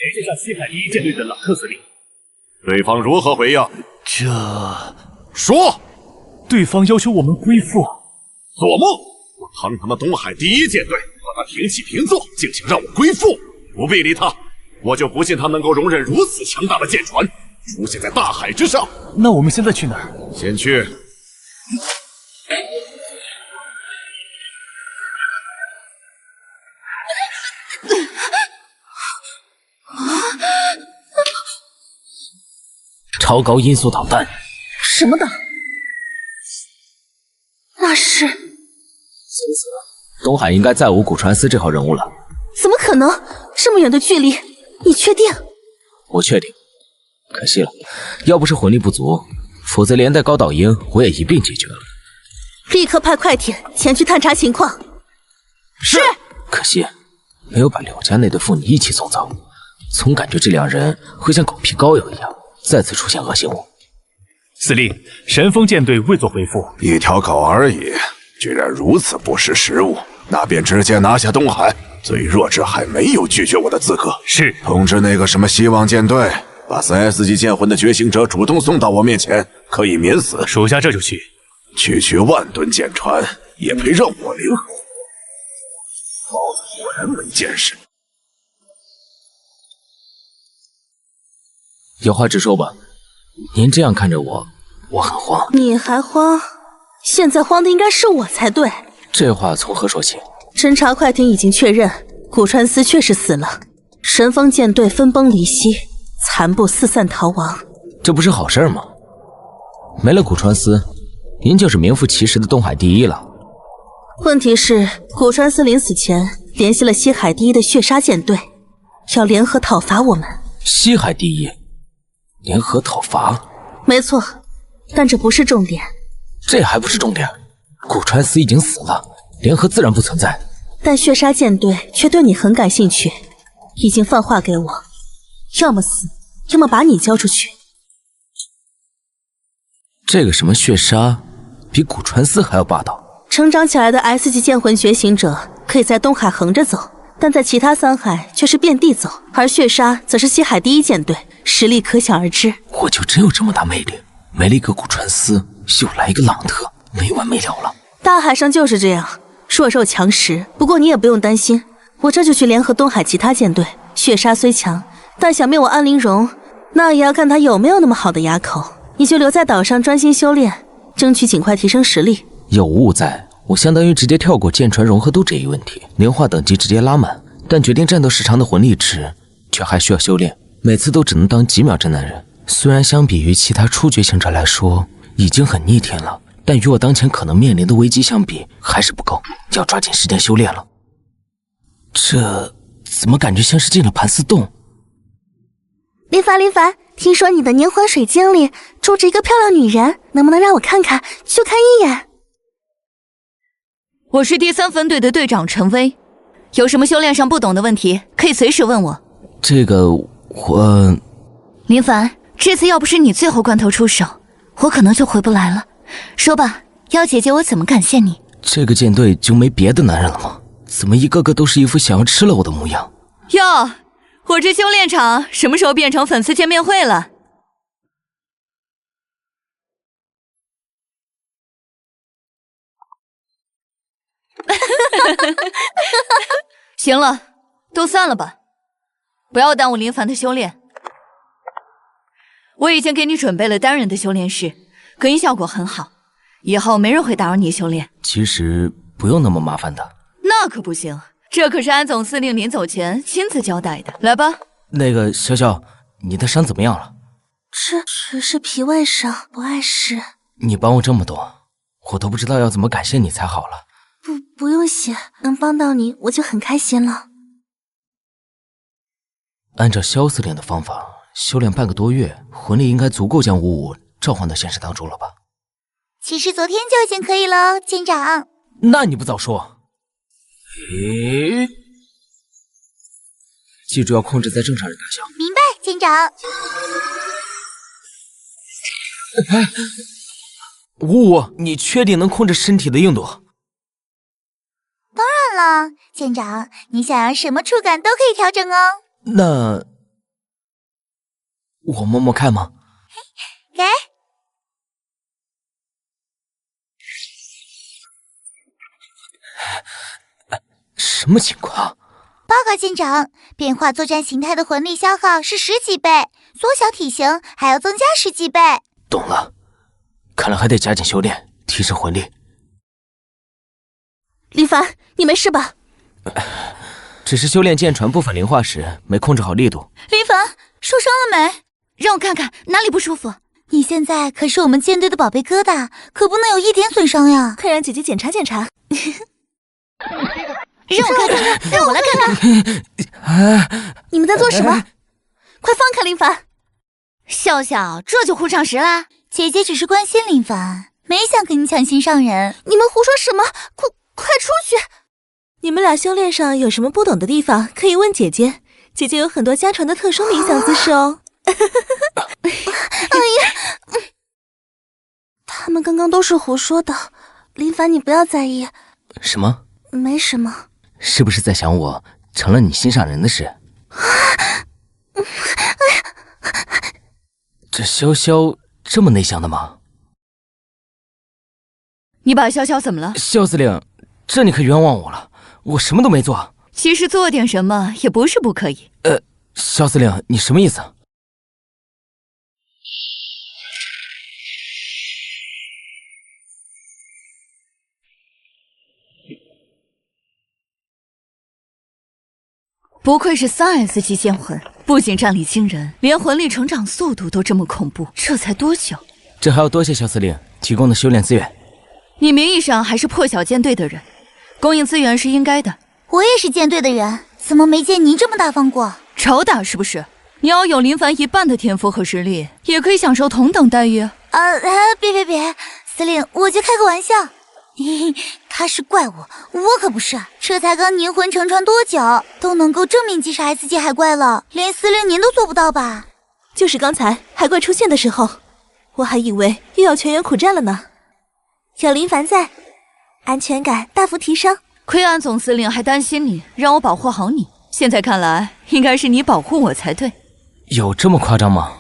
联系上西海第一舰队的朗特司令。对方如何回应？这说，对方要求我们归附。做梦！我堂堂的东海第一舰队和他平起平坐，竟想让我归附？不必理他，我就不信他能够容忍如此强大的舰船出现在大海之上。那我们现在去哪儿？先去。超高音速导弹。什么的？那是……东海应该再无古川司这号人物了。怎么可能？这么远的距离，你确定？我确定。可惜了，要不是魂力不足，否则连带高岛鹰我也一并解决了。立刻派快艇前去探查情况。是。可惜没有把柳家那对父女一起送走，总感觉这两人会像狗皮膏药一样再次出现恶性物。司令，神风舰队未做回复。一条狗而已，居然如此不识时务，那便直接拿下东海。最弱之海没有拒绝我的资格。是。通知那个什么希望舰队，把3S 级剑魂的觉醒者主动送到我面前，可以免死。属下这就去。区万吨舰船也配让我联合？包子果然没见识。有话直说吧，您这样看着我，我很慌。你还慌？现在慌的应该是我才对。这话从何说起？侦察快艇已经确认，古川司确实死了，神风舰队分崩离析，残部四散逃亡。这不是好事吗？没了古川司，您就是名副其实的东海第一了。问题是，古川司临死前联系了西海第一的血杀舰队，要联合讨伐我们。西海第一，联合讨伐？没错，但这不是重点。这还不是重点？古川司已经死了，联合自然不存在。但血杀舰队却对你很感兴趣，已经放话给我，要么死，要么把你交出去。这个什么血杀，比古传司还要霸道。成长起来的 S 级剑魂觉醒者可以在东海横着走，但在其他3海却是遍地走，而血杀则是西海第1舰队，实力可想而知。我就真有这么大魅力？没了一个古传司，又来一个朗特，没完没了了。大海上就是这样，弱肉强食。不过你也不用担心，我这就去联合东海其他舰队。血杀虽强，但想灭我安陵容，那也要看他有没有那么好的牙口。你就留在岛上专心修炼，争取尽快提升实力。有无误在，我相当于直接跳过舰船融合度这一问题，炼化等级直接拉满，但决定战斗时长的魂力值却还需要修炼，每次都只能当几秒真男人。虽然相比于其他初觉醒者来说已经很逆天了，但与我当前可能面临的危机相比还是不够，要抓紧时间修炼了。这怎么感觉像是进了盘丝洞？林凡，听说你的凝魂水晶里住着一个漂亮女人，能不能让我看看，就看一眼？我是第3分队的队长陈薇，有什么修炼上不懂的问题，可以随时问我。这个我……林凡，这次要不是你最后关头出手，我可能就回不来了。说吧，要姐姐我怎么感谢你？这个舰队就没别的男人了吗？怎么一个个都是一副想要吃了我的模样？哟，我这修炼场什么时候变成粉丝见面会了？行了，都散了吧，不要耽误林凡的修炼。我已经给你准备了单人的修炼室，隔音效果很好，以后没人会打扰你修炼。其实不用那么麻烦的。那可不行，这可是安总司令临走前亲自交代的。来吧。那个潇潇，你的伤怎么样了？这只是脾胃伤，不碍事。你帮我这么多，我都不知道要怎么感谢你才好了。不用谢，能帮到你我就很开心了。按照萧司令的方法，修炼半个多月，魂力应该足够将五五召唤到现实当中了吧？其实昨天就已经可以了，舰长。那你不早说。诶，记住要控制在正常人大小。明白，舰长。五五，你确定能控制身体的硬度？当然了，舰长，你想要什么触感都可以调整哦。那我摸摸看吗？给。什么情况？报告舰长，变化作战形态的魂力消耗是10几倍，缩小体型还要增加10几倍。懂了，看来还得加紧修炼，提升魂力。林凡，你没事吧？只是修炼剑传部分灵化时没控制好力度。林凡，受伤了没？让我看看哪里不舒服。你现在可是我们舰队的宝贝疙瘩，可不能有一点损伤呀。快让姐姐检查检查。让我看看，让我来看看。你们在做什么？快放开林凡！笑笑，这就护上时啦？姐姐只是关心林凡，没想跟你抢心上人。你们胡说什么？快出去！你们俩修炼上有什么不懂的地方，可以问姐姐。姐姐有很多家传的特殊冥想姿势哦。哎呀，他们刚刚都是胡说的。林凡，你不要在意。什么？没什么。是不是在想我成了你心上人的事？这潇潇这么内向的吗？你把潇潇怎么了？萧司令，这你可冤枉我了，我什么都没做。其实做点什么也不是不可以。萧司令，你什么意思？不愧是3S 级剑魂，不仅战力惊人，连魂力成长速度都这么恐怖。这才多久？这还要多谢萧司令提供的修炼资源。你名义上还是破晓舰队的人，供应资源是应该的。我也是舰队的人，怎么没见您这么大方过？仇打是不是？你要有林凡1半的天赋和实力，也可以享受同等待遇。别，司令，我就开个玩笑。他是怪物，我可不是。这才刚凝魂乘船多久，都能够证明击杀 S 级海怪了，连司令您都做不到吧？就是刚才海怪出现的时候，我还以为又要全员苦战了呢。有林凡在，安全感大幅提升。亏安总司令还担心你，让我保护好你。现在看来，应该是你保护我才对。有这么夸张吗？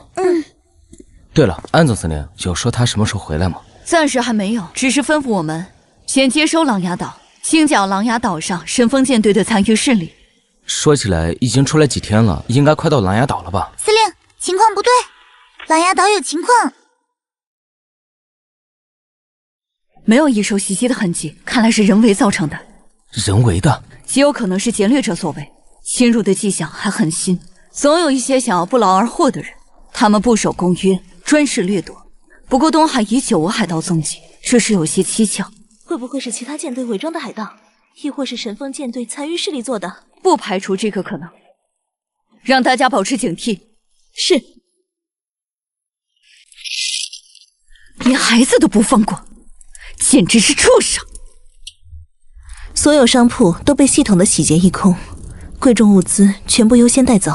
对了，安总司令有说他什么时候回来吗？暂时还没有，只是吩咐我们先接收琅琊岛，清剿琅琊岛上神风舰队的残余势力。说起来已经出来几天了，应该快到琅琊岛了吧？司令，情况不对，琅琊岛有情况。没有异兽袭击的痕迹，看来是人为造成的。人为的？极有可能是劫掠者所为。侵入的迹象还很新，总有一些想要不劳而获的人，他们不守公约，专事掠夺。不过东海已久无海盗踪迹，这是有些蹊跷。会不会是其他舰队伪装的海盗，亦或是神风舰队残余势力做的？不排除这个可能。让大家保持警惕。是。连孩子都不放过，简直是畜生！所有商铺都被系统的洗劫一空，贵重物资全部优先带走，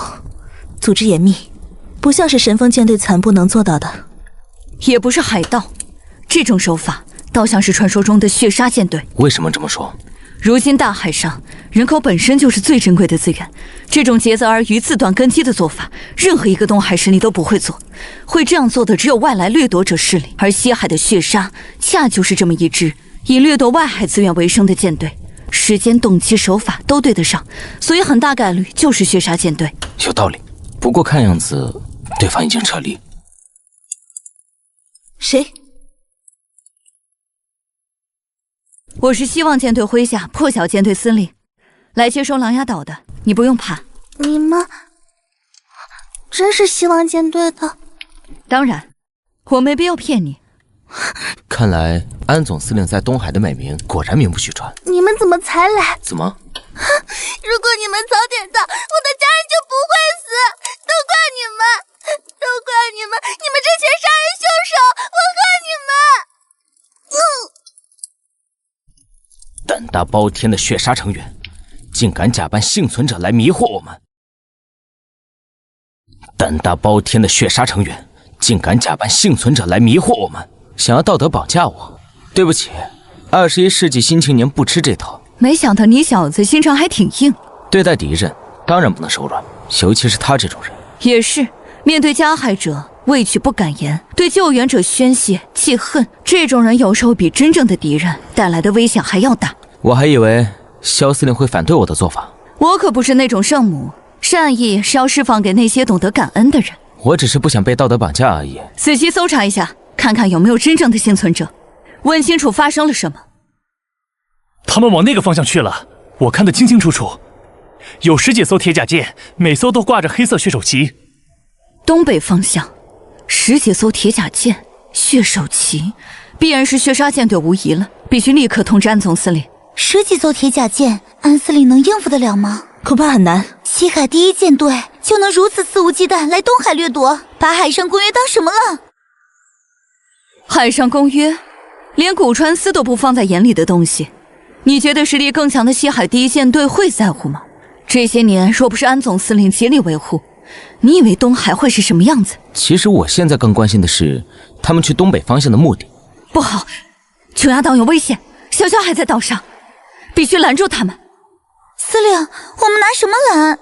组织严密，不像是神风舰队残部能做到的。也不是海盗，这种手法倒像是传说中的血杀舰队。为什么这么说？如今大海上人口本身就是最珍贵的资源，这种竭泽而渔、自断根基的做法，任何一个东海势力都不会做。会这样做的只有外来掠夺者势力，而西海的血杀恰就是这么一支以掠夺外海资源为生的舰队，时间、动机、手法都对得上，所以很大概率就是血杀舰队。有道理，不过看样子对方已经撤离。谁？我是希望舰队麾下破晓舰队司令，来接收琅琊岛的，你不用怕。你们真是希望舰队的？当然，我没必要骗你。看来安总司令在东海的美名果然名不虚传。你们怎么才来？怎么？如果你们早点到，我的家人就不会死。都怪你们，都怪你们！你们这群杀人凶手，我恨你们！胆大包天的血杀成员，竟敢假扮幸存者来迷惑我们！胆大包天的血杀成员，竟敢假扮幸存者来迷惑我们，想要道德绑架我？对不起，21世纪新青年不吃这套。没想到你小子心肠还挺硬。对待敌人当然不能手软，尤其是他这种人。也是，面对加害者畏惧不敢言，对救援者宣泄记恨，这种人有时候比真正的敌人带来的危险还要大。我还以为萧司令会反对我的做法。我可不是那种圣母，善意是要释放给那些懂得感恩的人。我只是不想被道德绑架而已。仔细搜查一下，看看有没有真正的幸存者，问清楚发生了什么。他们往那个方向去了，我看得清清楚楚，有10几艘铁甲舰，每艘都挂着黑色血手旗。东北方向10几艘铁甲舰，血手旗，必然是血杀舰队无疑了，必须立刻通知安总司令。10几艘铁甲舰，安司令能应付得了吗？恐怕很难。西海第一舰队就能如此肆无忌惮来东海掠夺，把海上公约当什么了？海上公约，连古川司都不放在眼里的东西，你觉得实力更强的西海第一舰队会在乎吗？这些年若不是安总司令竭力维护，你以为东海会是什么样子？其实我现在更关心的是他们去东北方向的目的。不好，琼崖岛有危险，小小还在岛上，必须拦住他们。司令，我们拿什么拦？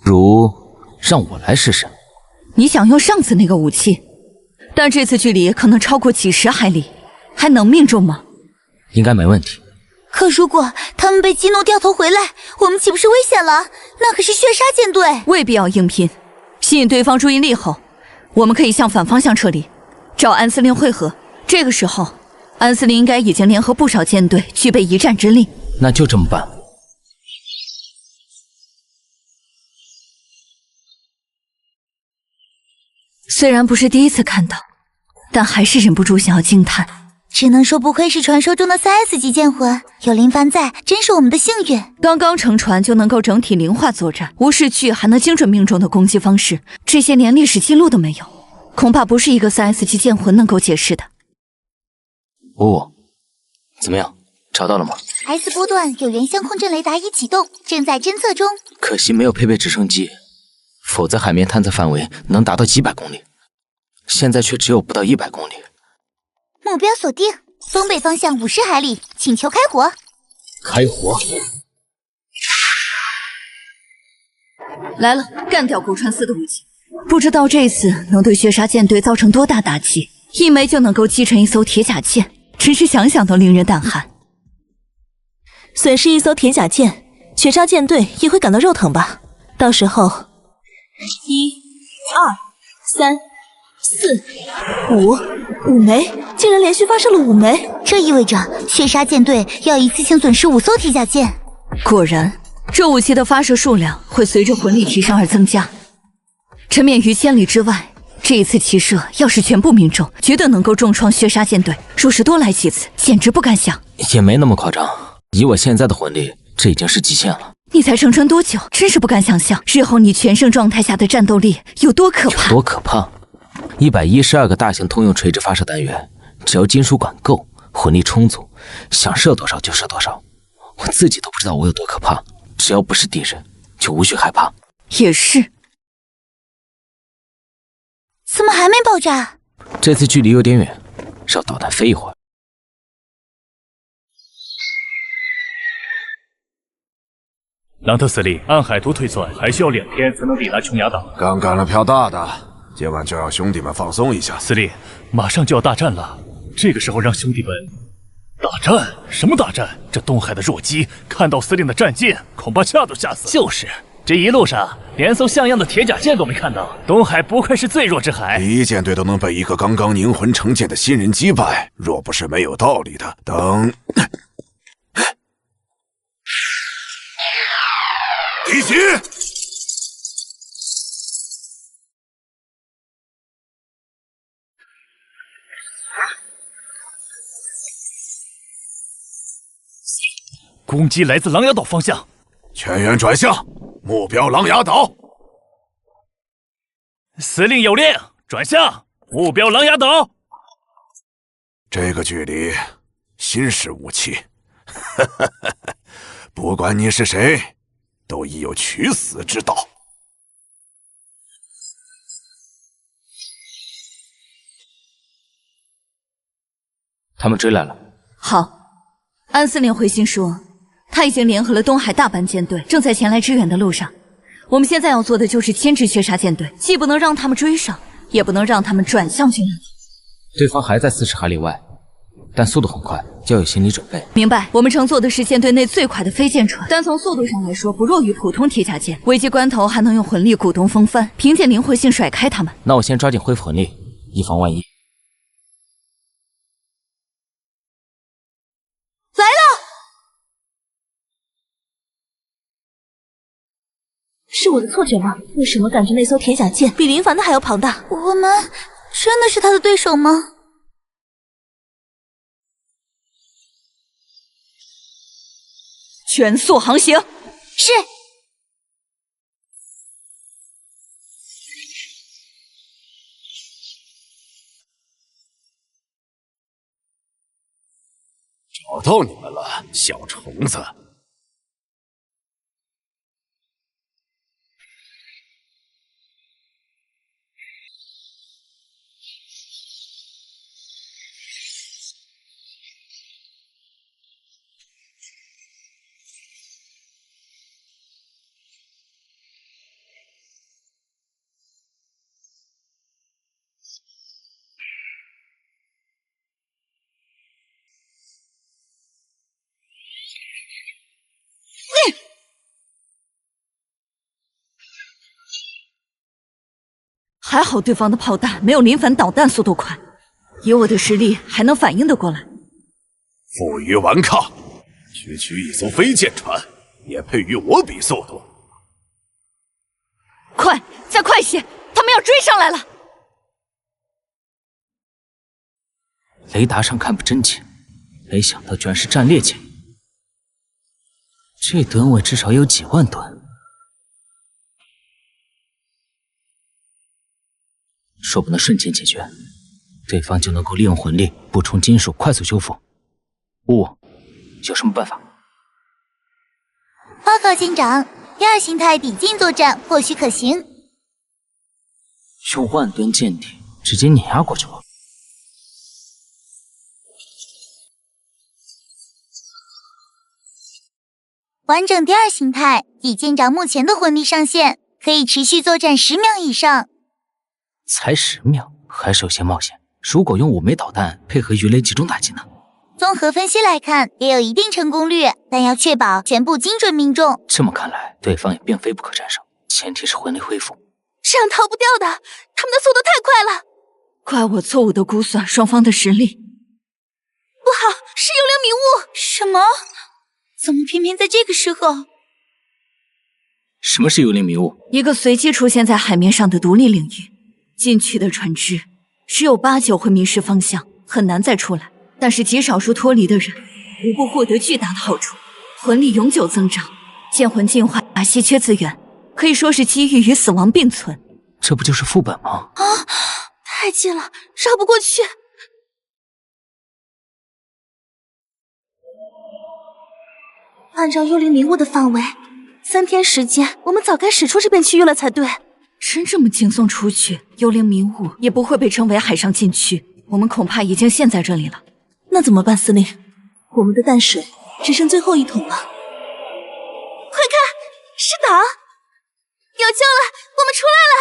如让我来试试。你想用上次那个武器，但这次距离可能超过几10海里，还能命中吗？应该没问题。可如果他们被激怒掉头回来，我们岂不是危险了？那可是血杀舰队。未必要硬拼，吸引对方注意力后，我们可以向反方向撤离，找安司令会合。这个时候，安司令应该已经联合不少舰队，具备一战之力。那就这么办。虽然不是第一次看到，但还是忍不住想要惊叹。只能说不愧是传说中的3S 级剑魂，有林凡在，真是我们的幸运。刚刚乘船就能够整体灵化作战，无视距还能精准命中的攻击方式，这些连历史记录都没有，恐怕不是一个3S 级剑魂能够解释的。55，怎么样？找到了吗 ？S 波段有源相控阵雷达已启动，正在侦测中。可惜没有配备直升机，否则海面探测范围能达到几百公里，现在却只有不到100公里。目标锁定，东北方向50海里，请求开火。开火！来了，干掉古川4的武器。不知道这次能对血杀舰队造成多大打击，一枚就能够击沉一艘铁甲舰，真是想想都令人胆寒。损失一艘铁甲舰，血杀舰队也会感到肉疼吧？到时候1、2、3、4、5枚，竟然连续发射了5枚，这意味着血杀舰队要一次性损失5艘铁甲舰。果然，这武器的发射数量会随着魂力提升而增加。沉湎于千里之外，这一次齐射要是全部命中，绝对能够重创血杀舰队。若是多来几次，简直不敢想。也没那么夸张，以我现在的魂力，这已经是极限了。你才成船多久？真是不敢想象日后你全盛状态下的战斗力有多可怕。有多可怕？112个大型通用垂直发射单元，只要金属管够，魂力充足，想射多少就射多少。我自己都不知道我有多可怕。只要不是敌人，就无需害怕。也是。怎么还没爆炸？这次距离有点远，让导弹飞一会儿。朗特司令，按海图推算，还需要2天才能抵达琼崖岛。刚干了票大的，今晚就让兄弟们放松一下。司令，马上就要大战了，这个时候让兄弟们大战？什么大战？这东海的弱鸡看到司令的战舰，恐怕吓都吓死了。就是，这一路上连艘像样的铁甲舰都没看到。东海不愧是最弱之海，第一舰队都能被一个刚刚凝魂成剑的新人击败，若不是没有道理的，等敌袭！攻击来自狼牙岛方向，全员转向，目标狼牙岛。司令有令，转向，目标狼牙岛。这个距离，新式武器，不管你是谁，都已有取死之道。他们追来了。好，安司令回信说，他已经联合了东海大半舰队，正在前来支援的路上。我们现在要做的就是牵制血杀舰队，既不能让他们追上，也不能让他们转向军舰。对方还在40海里外，但速度很快，就要有心理准备。明白，我们乘坐的是舰队内最快的飞舰船，单从速度上来说，不弱于普通铁甲舰。危急关头还能用魂力鼓动风帆，凭借灵活性甩开他们。那我先抓紧恢复魂力，以防万一。来了！是我的错觉吗？为什么感觉那艘铁甲舰比林凡的还要庞大？我们真的是他的对手吗？全速航行。是。找到你们了，小虫子。还好对方的炮弹没有林凡导弹速度快，以我的实力还能反应得过来。负隅顽抗，区区一艘飞舰船也配与我比速度？快，再快些！他们要追上来了！雷达上看不真切，没想到居然是战列舰。这吨位至少有几万吨，说不能瞬间解决，对方就能够利用魂力补充金属，快速修复。5、有什么办法？报告舰长，第二形态抵近作战或许可行。用万吨舰艇直接碾压过去吗？完整第二形态，以舰长目前的魂力上限，可以持续作战10秒以上。才10秒，还是有些冒险。如果用5枚导弹配合鱼雷集中打击呢？综合分析来看，也有一定成功率，但要确保全部精准命中。这么看来，对方也并非不可战胜，前提是魂力恢复。这样逃不掉的，他们的速度太快了。怪我错误的估算双方的实力。不好，是幽灵迷雾！什么？怎么偏偏在这个时候？什么是幽灵迷雾？一个随机出现在海面上的独立领域，进去的船只十有8九会迷失方向，很难再出来。但是极少数脱离的人，无不获得巨大的好处，魂力永久增长，剑魂进化稀缺资源，可以说是机遇与死亡并存。这不就是副本吗？啊！太近了，绕不过去。按照幽灵迷雾的范围，3天时间，我们早该驶出这片区域了才对。真这么轻松出去，幽灵迷雾也不会被称为海上禁区，我们恐怕已经陷在这里了。那怎么办，司令？我们的淡水只剩最后1桶了。快看，是岛！有救了，我们出来了！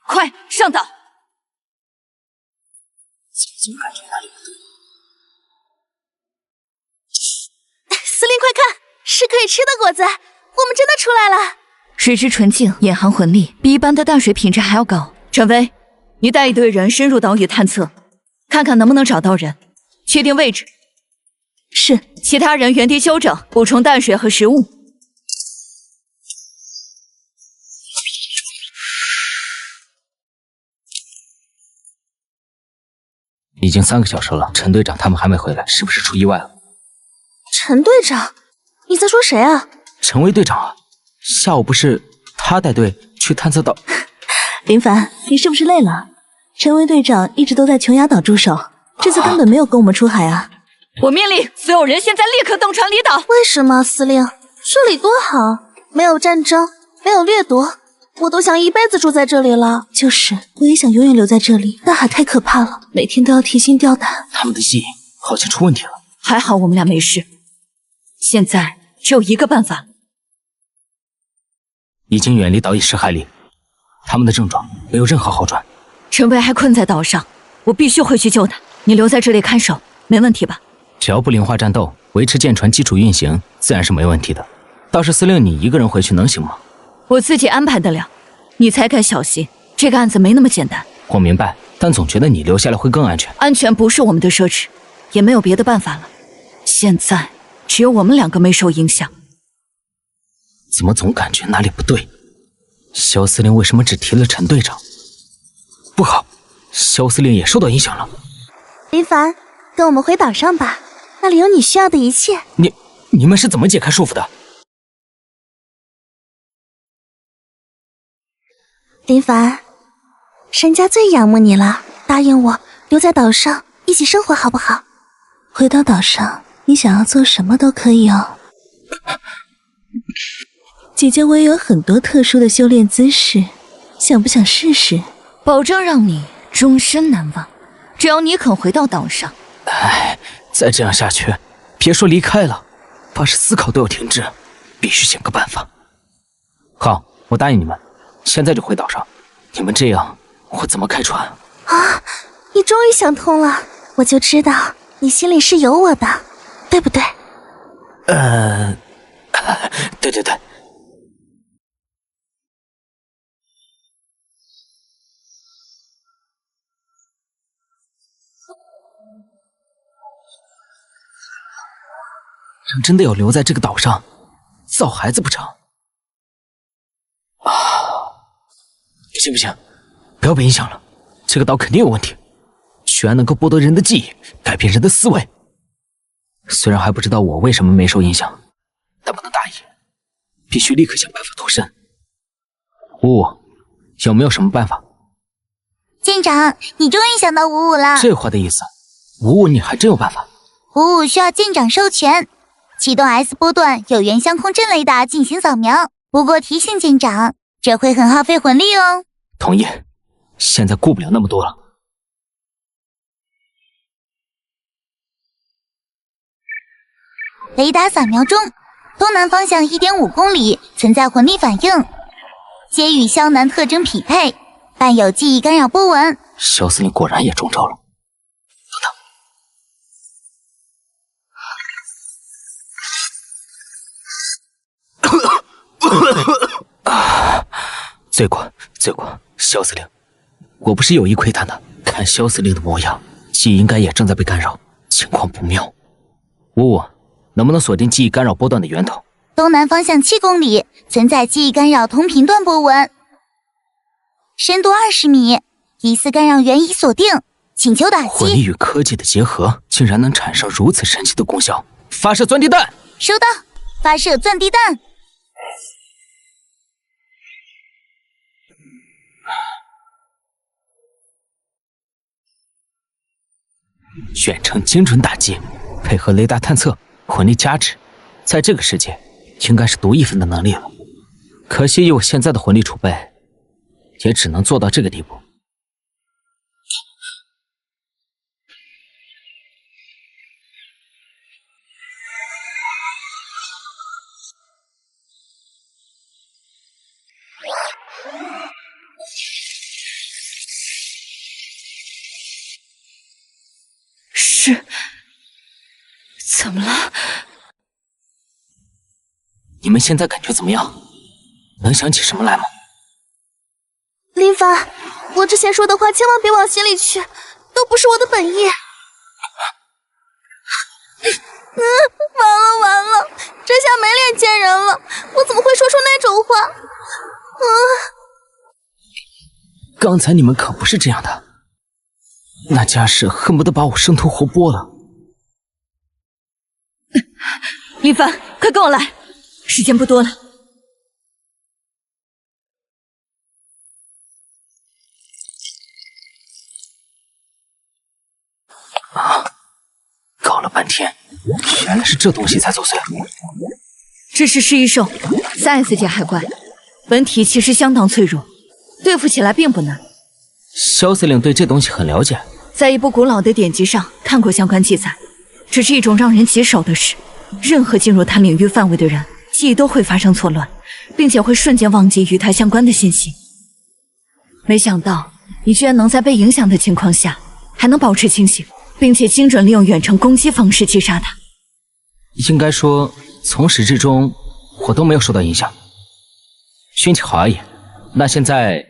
快上岛！怎么感觉哪里不对？司令，快看，是可以吃的果子，我们真的出来了！水质纯净，隐含魂力，比一般的淡水品质还要高。陈威，你带一队人深入岛屿探测，看看能不能找到人，确定位置。是，其他人原地休整，补充淡水和食物。已经3个小时了，陈队长他们还没回来，是不是出意外了？陈队长，你在说谁啊？陈威队长啊，下午不是他带队去探测岛？林凡，你是不是累了？陈威队长一直都在琼崖岛驻守，这次根本没有跟我们出海啊！我命令所有人现在立刻登船离岛。为什么，司令？这里多好，没有战争，没有掠夺，我都想一辈子住在这里了。就是，我也想永远留在这里。大海太可怕了，每天都要提心吊胆。他们的记忆好像出问题了。还好我们俩没事。现在只有一个办法。已经远离岛屿10海里，他们的症状没有任何好转。陈威还困在岛上，我必须回去救他。你留在这里看守，没问题吧？只要不零化战斗，维持舰船基础运行，自然是没问题的。倒是司令你一个人回去能行吗？我自己安排得了，你才该小心。这个案子没那么简单。我明白，但总觉得你留下来会更安全。安全不是我们的奢侈，也没有别的办法了。现在只有我们2个没受影响。怎么总感觉哪里不对？萧司令为什么只提了陈队长？不好，萧司令也受到影响了。林凡，跟我们回岛上吧，那里有你需要的一切。你们是怎么解开束缚的？林凡，沈家最仰慕你了，答应我留在岛上一起生活好不好？回到岛上，你想要做什么都可以哦。姐姐，我也有很多特殊的修炼姿势，想不想试试？保证让你终身难忘。只要你肯回到岛上。哎，再这样下去，别说离开了，怕是思考都要停滞。必须想个办法。好，我答应你们，现在就回岛上。你们这样，我怎么开船？啊，你终于想通了，我就知道你心里是有我的，对不对？对对对。真的要留在这个岛上造孩子不成？啊！不行不行，不要被影响了，这个岛肯定有问题，居然能够剥夺人的记忆，改变人的思维。虽然还不知道我为什么没受影响，但不能大意，必须立刻想办法脱身。有没有什么办法？舰舰长，你终于想到55了。这话的意思，55你还真有办法。55需要舰长授权，启动 S 波段有源相控阵雷达进行扫描。不过提醒舰长，这会很耗费魂力哦。同意，现在顾不了那么多了。雷达扫描中，东南方向 1.5公里存在魂力反应，皆与萧南特征匹配，伴有记忆干扰波纹。萧司令果然也中招了。罪过，罪过，萧司令，我不是有意窥探的。看萧司令的模样，记忆应该也正在被干扰，情况不妙。55，能不能锁定记忆干扰波段的源头？东南方向7公里存在记忆干扰同频段波纹，深度20米，疑似干扰源已锁定，请求打击。魂力与科技的结合，竟然能产生如此神奇的功效！发射钻地弹！收到，发射钻地弹。远程精准打击，配合雷达探测，魂力加持，在这个世界应该是独一份的能力了。可惜以我现在的魂力储备，也只能做到这个地步。是，怎么了？你们现在感觉怎么样？能想起什么来吗？林凡，我之前说的话千万别往心里去，都不是我的本意。完了，这下没脸见人了，我怎么会说出那种话？刚才你们可不是这样的，那架势恨不得把我生吞活剥了。林凡，快跟我来，时间不多了。搞了半天，原来是这东西在作祟。这是失忆兽，4S 级海怪，本体其实相当脆弱，对付起来并不难。萧司令对这东西很了解，在一部古老的典籍上看过相关记载，这是一种让人棘手的事。任何进入他领域范围的人，记忆都会发生错乱，并且会瞬间忘记与他相关的信息。没想到你居然能在被影响的情况下，还能保持清醒，并且精准利用远程攻击方式击杀他。应该说，从始至终我都没有受到影响，运气好而已。那现在，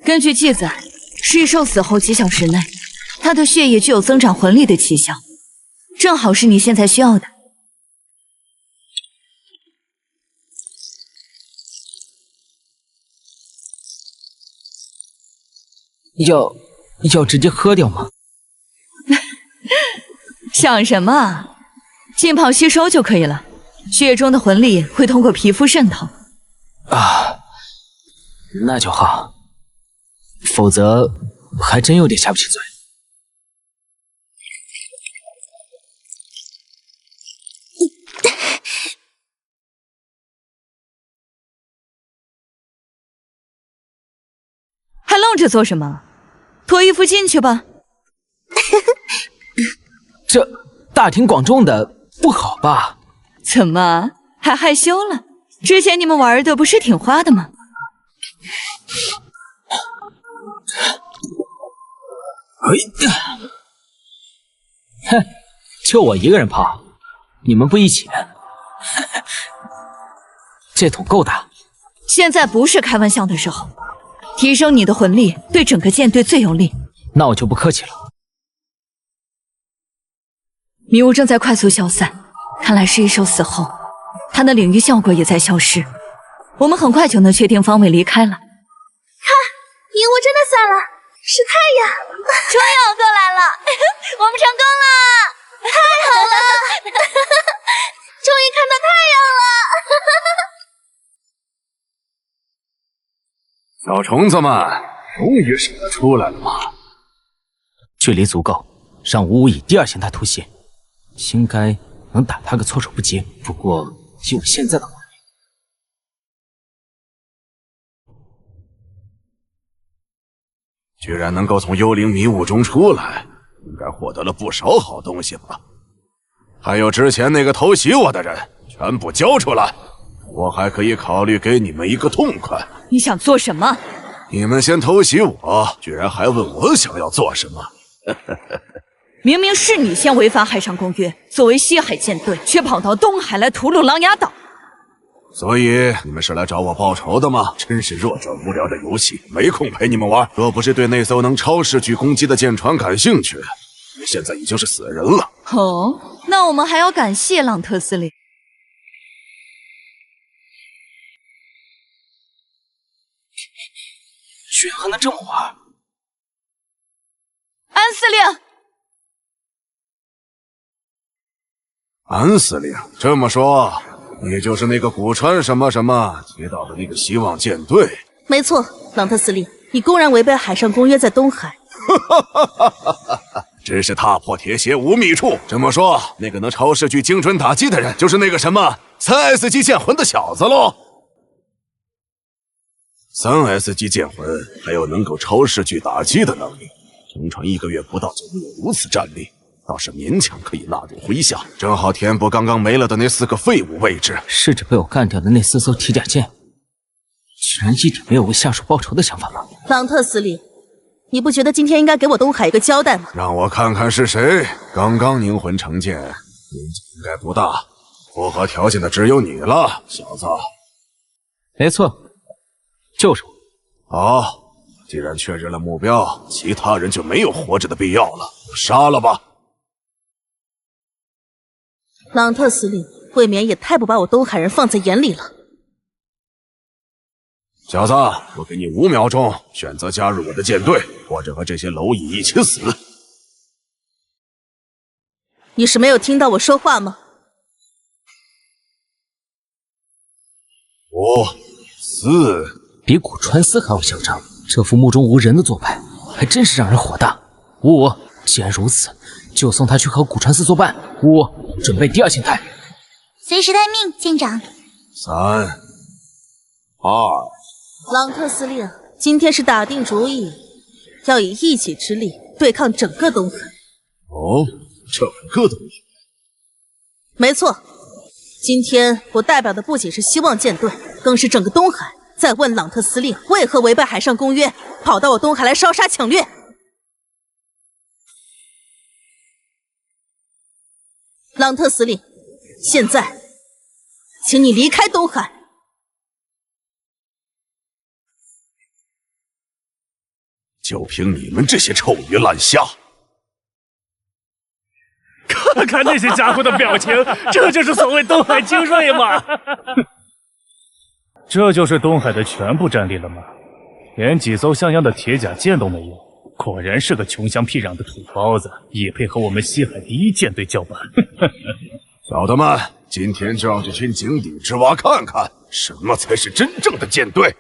根据记载，失忆兽死后几小时内，他的血液具有增长魂力的迹象，正好是你现在需要的。要直接喝掉吗？想什么啊？浸泡吸收就可以了，血液中的魂力会通过皮肤渗透。啊，那就好，否则还真有点下不去嘴。还愣着做什么？脱衣服进去吧。这大庭广众的不好吧？怎么还害羞了？之前你们玩的不是挺花的吗？哼，就我一个人泡，你们不一起？这桶够大。现在不是开玩笑的时候，提升你的魂力对整个舰队最有利。那我就不客气了。迷雾正在快速消散，看来失忆兽死后，它的领域效果也在消失。我们很快就能确定方位离开了。看，迷雾真的散了，是太阳，终于熬过来了，我们成功了，太好了，终于看到太阳了。小虫子们，终于审得出来了吗？距离足够，让55以第2形态突袭，应该能打他个措手不及。不过以我现在的火力，居然能够从幽灵迷雾中出来，应该获得了不少好东西吧？还有之前那个偷袭我的人，全部交出来，我还可以考虑给你们一个痛快。你想做什么？你们先偷袭我，居然还问我想要做什么？明明是你先违反海上公约，作为西海舰队，却跑到东海来屠戮琅琊岛。所以你们是来找我报仇的吗？真是弱者无聊的游戏，没空陪你们玩。若不是对那艘能超视距攻击的舰船感兴趣，你们现在已经是死人了。哦，那我们还要感谢朗特司令。居然还能这么玩！安司令，安司令，这么说，你就是那个古川什么什么提到的那个希望舰队？没错，朗特司令，你公然违背海上公约，在东海。真是踏破铁鞋无觅处。这么说，那个能超视距精准打击的人，就是那个什么3S 级剑魂的小子喽？3S 级剑魂还有能够超视距打击的能力，乘船1个月不到就能有如此战力，倒是勉强可以纳入麾下，正好填补刚刚没了的那4个废物位置。试着被我干掉的那4艘铁甲舰，居然一点没有为下属报仇的想法吗？朗特司令，你不觉得今天应该给我东海一个交代吗？让我看看是谁。刚刚凝魂成剑，年纪应该不大，符合条件的只有你了，小子。没错。就是我。好，既然确认了目标，其他人就没有活着的必要了，杀了吧！朗特司令，未免也太不把我东海人放在眼里了。小子，我给你5秒钟，选择加入我的舰队，或者和这些蝼蚁一起死。你是没有听到我说话吗？5、4。比古川丝还要嚣张，这副目中无人的做派，还真是让人火大。55，既然如此，就送他去和古川丝作伴。55，准备第2形态，随时待命，舰长。3、2。朗特司令，今天是打定主意，要以一己之力对抗整个东海。哦，整个东海？没错，今天我代表的不仅是希望舰队，更是整个东海。再问朗特司令为何违背海上公约，跑到我东海来烧杀抢掠？朗特司令，现在，请你离开东海。就凭你们这些臭鱼烂虾！看看那些家伙的表情，这就是所谓东海精锐吗？这就是东海的全部战力了吗？连几艘像样的铁甲舰都没有，果然是个穷乡僻壤的土包子，也配和我们西海第1舰队叫板？小的们，今天就让这群井底之蛙看看，什么才是真正的舰队！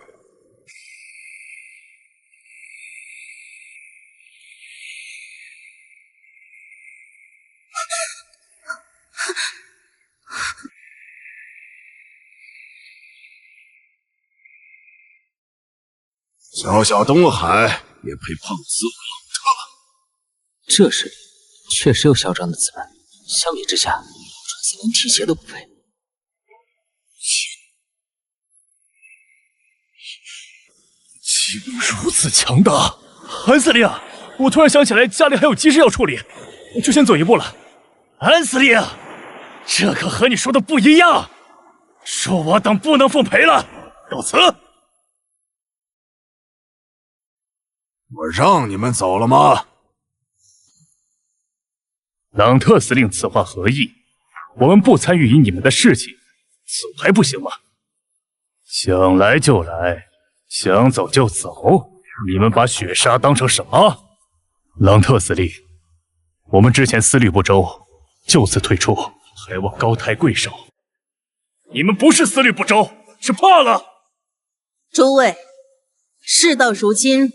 小小东海也配碰死我朗特？这实力确实有嚣张的资本。相比之下，古川丝连提鞋都不配。竟如此强大！安司令，我突然想起来家里还有急事要处理，我就先走一步了。安司令，这可和你说的不一样，说我等不能奉陪了，告辞。我让你们走了吗？朗特司令，此话何意？我们不参与你们的事情，走还不行吗？想来就来，想走就走，你们把雪莎当成什么？朗特司令，我们之前思虑不周，就此退出，还望高抬贵手。你们不是思虑不周，是怕了。诸位，事到如今，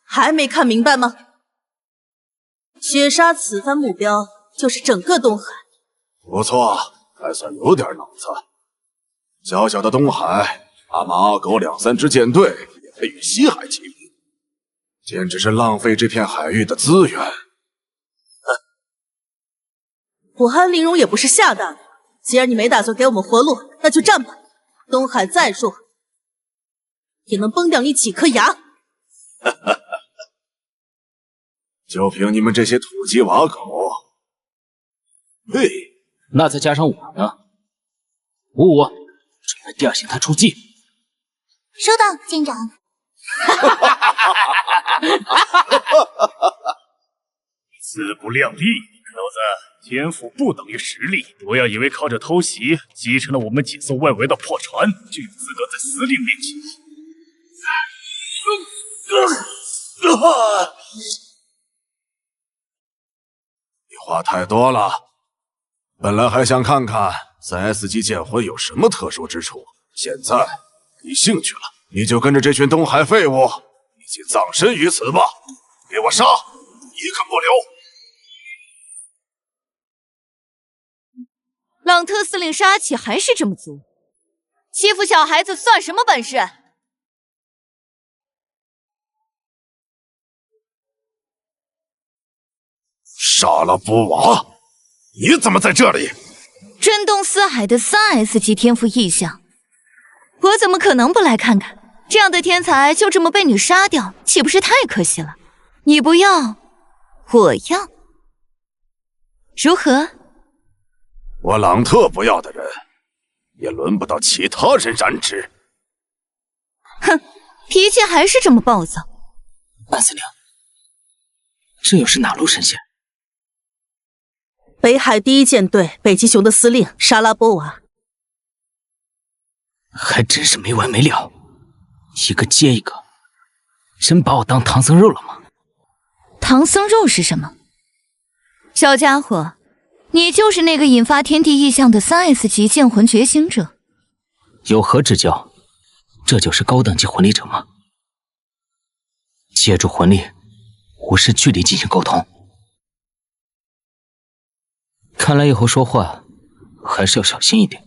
还没看明白吗？血杀此番目标就是整个东海。不错，还算有点脑子。小小的东海，阿马阿狗2、3支舰队也配与西海齐名，简直是浪费这片海域的资源。我和安陵容也不是吓大的，既然你没打算给我们活路，那就战吧。东海再弱，也能崩掉你几颗牙。就凭你们这些土鸡瓦狗，嘿，那再加上我呢？55，准备第2形态出击。收到，舰长。自不量力，老子天赋不等于实力。不要以为靠着偷袭击沉了我们几艘外围的破船，就有资格在司令面前。你话太多了。本来还想看看3S 级剑魂有什么特殊之处，现在没兴趣了。你就跟着这群东海废物一起葬身于此吧！给我杀，一个不留！朗特司令杀气还是这么足，欺负小孩子算什么本事？杀了波瓦，你怎么在这里？震动四海的3S 级天赋异象，我怎么可能不来看看？这样的天才就这么被你杀掉，岂不是太可惜了？你不要，我要，如何？我朗特不要的人，也轮不到其他人染指。哼，脾气还是这么暴躁。安司令，这又是哪路神仙？北海第1舰队北极熊的司令沙拉波瓦。还真是没完没了，一个接一个，真把我当唐僧肉了吗？唐僧肉是什么？小家伙，你就是那个引发天地异象的3S 级剑魂觉醒者。有何指教？这就是高等级魂力者吗？借助魂力无视距离进行沟通。看来以后说话还是要小心一点。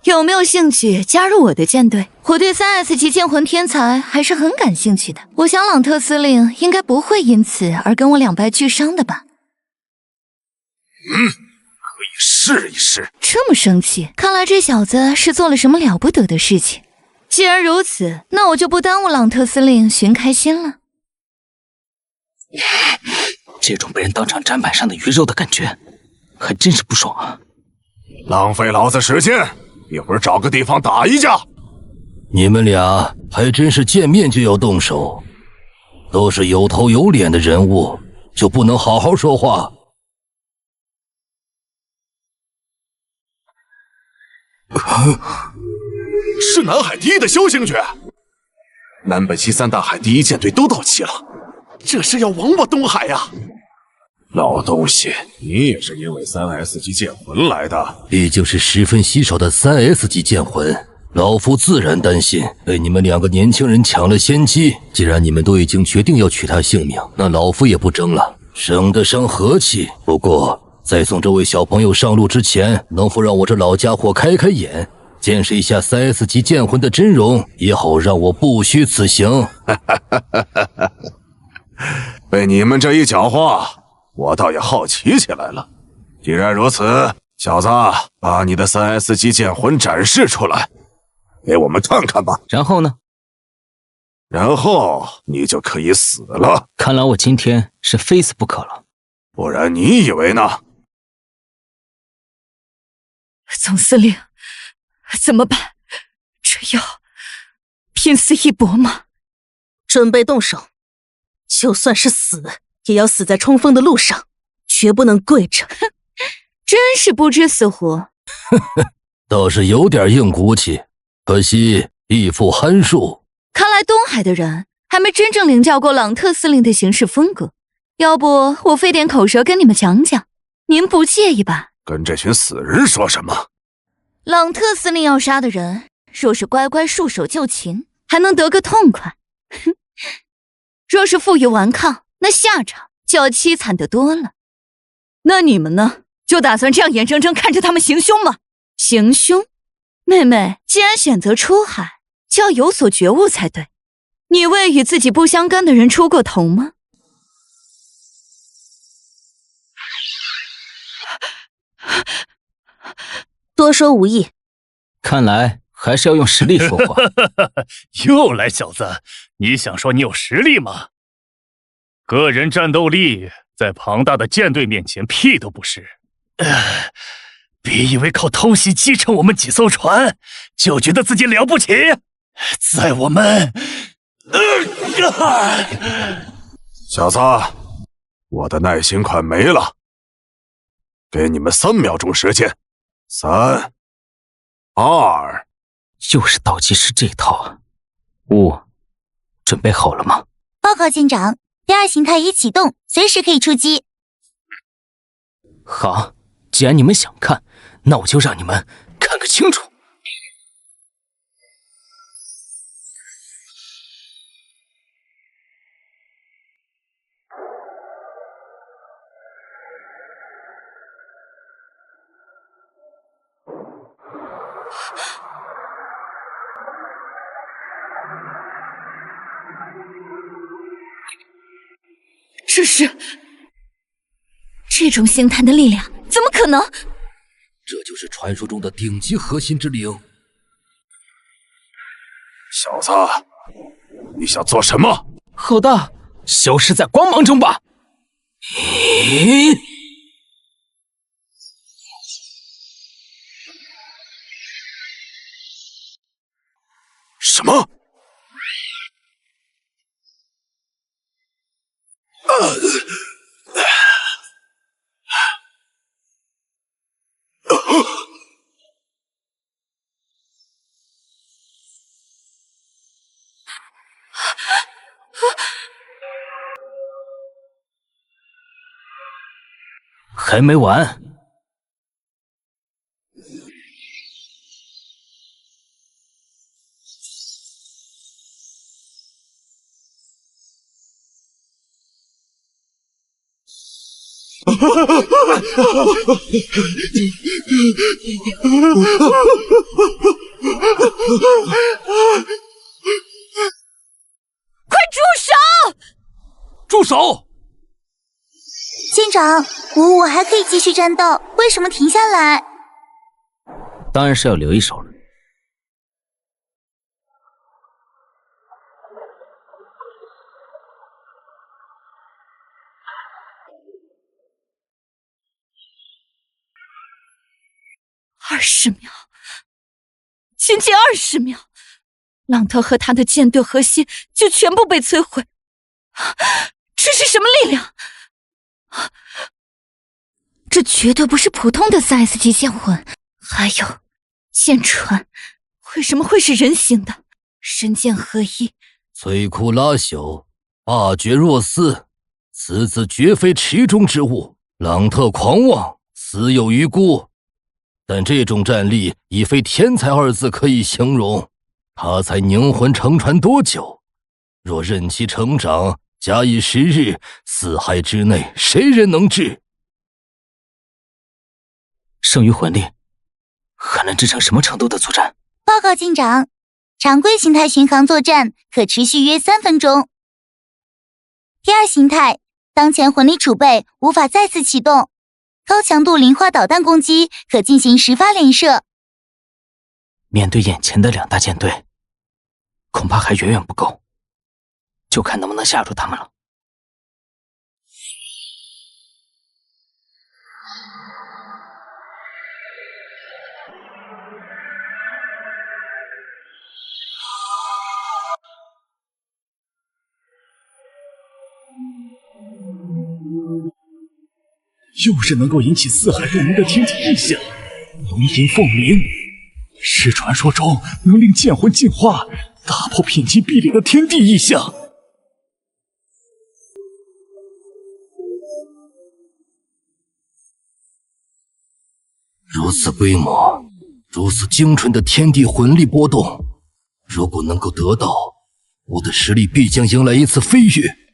有没有兴趣加入我的舰队？我对3S 级剑魂天才还是很感兴趣的。我想朗特司令应该不会因此而跟我两败俱伤的吧？可以试一试。这么生气，看来这小子是做了什么了不得的事情。既然如此，那我就不耽误朗特司令寻开心了。这种被人当场砧板上的鱼肉的感觉，还真是不爽啊！浪费老子时间，一会儿找个地方打一架。你们俩还真是见面就要动手，都是有头有脸的人物，就不能好好说话？是南海第1的枭星诀，南北西3大海第1舰队都到齐了，这是要亡我东海呀！老东西，你也是因为3S 级剑魂来的？毕竟是十分稀少的3S 级剑魂，老夫自然担心被你们2个年轻人抢了先机。既然你们都已经决定要取他性命，那老夫也不争了，省得伤和气。不过在送这位小朋友上路之前，能否让我这老家伙开开眼，见识一下3S 级剑魂的真容，也好让我不虚此行。被你们这一搅和，我倒也好奇起来了。既然如此，小子，把你的3S 级剑魂展示出来，给我们看看吧。然后呢？然后你就可以死了。看来我今天是非死不可了。不然你以为呢？总司令，怎么办？这要拼死一搏吗？准备动手，就算是死，也要死在冲锋的路上，绝不能跪着。真是不知死活。倒是有点硬骨气，可惜一副憨术。看来东海的人还没真正领教过朗特司令的行事风格，要不我费点口舌跟你们讲讲，您不介意吧？跟这群死人说什么？朗特司令要杀的人，若是乖乖束手就擒，还能得个痛快。哼，若是负隅顽抗，那下场就要凄惨得多了。那你们呢？就打算这样眼睁睁看着他们行凶吗？行凶？妹妹，既然选择出海，就要有所觉悟才对。你为与自己不相干的人出过头吗？多说无益。看来还是要用实力说话。又来小子，你想说你有实力吗？个人战斗力在庞大的舰队面前屁都不是。别以为靠偷袭击沉我们几艘船，就觉得自己了不起。在我们，小子，我的耐心快没了，给你们3秒钟时间，3、2，就是倒计时这套啊！雾，准备好了吗？报告舰长，第2形态已启动，随时可以出击。好，既然你们想看，那我就让你们看个清楚。这种形态的力量，怎么可能？这就是传说中的顶级核心之灵。小子，你想做什么？好的，消失在光芒中吧！什么？还没完。快住手！住手！舰长，55还可以继续战斗，为什么停下来？当然是要留一手了。20秒，仅仅20秒，朗特和他的舰队核心就全部被摧毁。这是什么力量？这绝对不是普通的4S 级剑魂，还有舰船，为什么会是人形的？神剑合一，摧枯拉朽，霸绝若斯，此子绝非池中之物。朗特狂妄，死有余辜。但这种战力已非天才2字可以形容。他才凝魂乘船多久？若任其成长，假以时日，4海之内谁人能治？剩余魂力还能支撑什么程度的作战？报告舰长，常规形态巡航作战可持续约3分钟。第2形态，当前魂力储备无法再次启动，高强度磷化导弹攻击可进行10发连射。面对眼前的2大舰队，恐怕还远远不够，就看能不能吓住他们了。又是能够引起4海共鸣的天地异象，龙吟凤鸣，是传说中能令剑魂进化、打破品级壁垒的天地异象。如此规模，如此精纯的天地魂力波动，如果能够得到，我的实力必将迎来一次飞跃。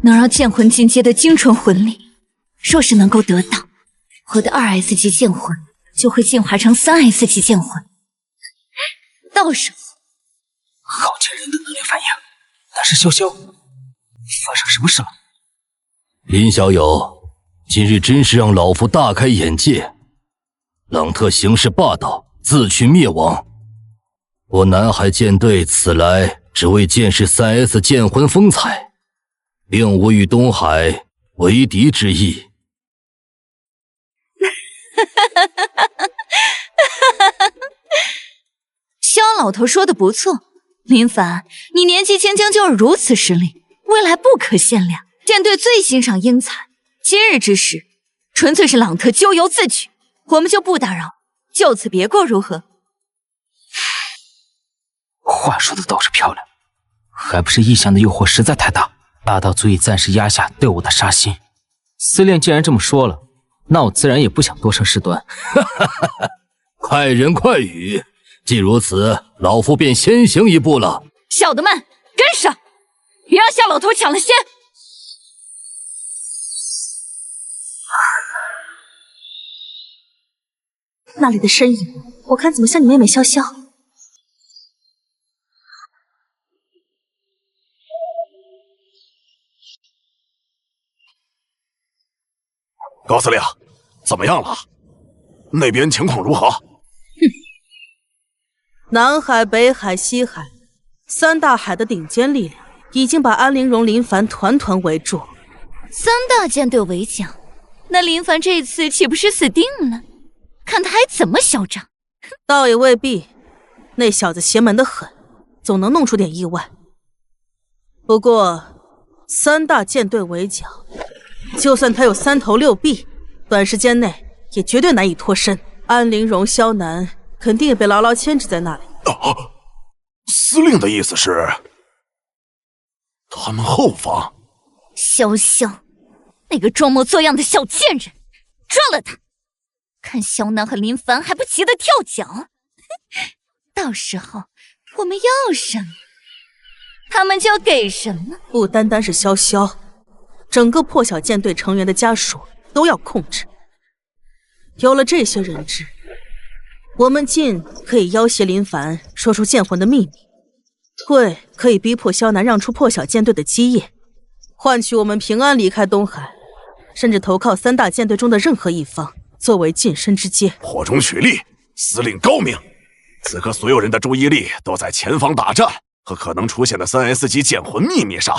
能让剑魂进阶的精纯魂力，若是能够得到，我的2S 级剑魂就会进化成3S 级剑魂。到时候，好惊人的能力反应！那是潇潇，发生什么事了？林小友，今日真是让老夫大开眼界。朗特行事霸道，自取灭亡。我南海舰队此来只为见识3S 剑魂风采，并无与东海为敌之意。萧老头说的不错，林凡，你年纪轻轻就是如此实力，未来不可限量。舰队最欣赏英才，今日之事，纯粹是朗特咎由自取，我们就不打扰，就此别过，如何？话说的倒是漂亮，还不是异象的诱惑实在太大，大到足以暂时压下对我的杀心。司令既然这么说了，那我自然也不想多生事端。快人快语，既如此，老夫便先行一步了。小的们，跟上，别让夏老头抢了先。那里的身影，我看怎么像你妹妹潇潇。高司令，怎么样了？那边情况如何？南海、北海、西海3大海的顶尖力量已经把安陵容、林凡团团围住。3大舰队围剿，那林凡这次岂不是死定了？看他还怎么嚣张！倒也未必，那小子邪门得很，总能弄出点意外。不过3大舰队围剿，就算他有3头6臂，短时间内也绝对难以脱身。安陵容、萧南肯定也被牢牢牵制在那里。司令的意思是，他们后方？潇潇，那个装模作样的小贱人，抓了他！看萧南和林凡还不急得跳脚，到时候我们要什么，他们就给什么。不单单是潇潇，整个破晓舰队成员的家属都要控制。有了这些人质，我们晋可以要挟林凡说出剑魂的秘密，贵可以逼迫萧南让出破晓舰队的基业，换取我们平安离开东海，甚至投靠3大舰队中的任何一方，作为晋升之阶。火中取栗，司令高明。此刻所有人的注意力都在前方大战和可能出现的3S 级剑魂秘密上。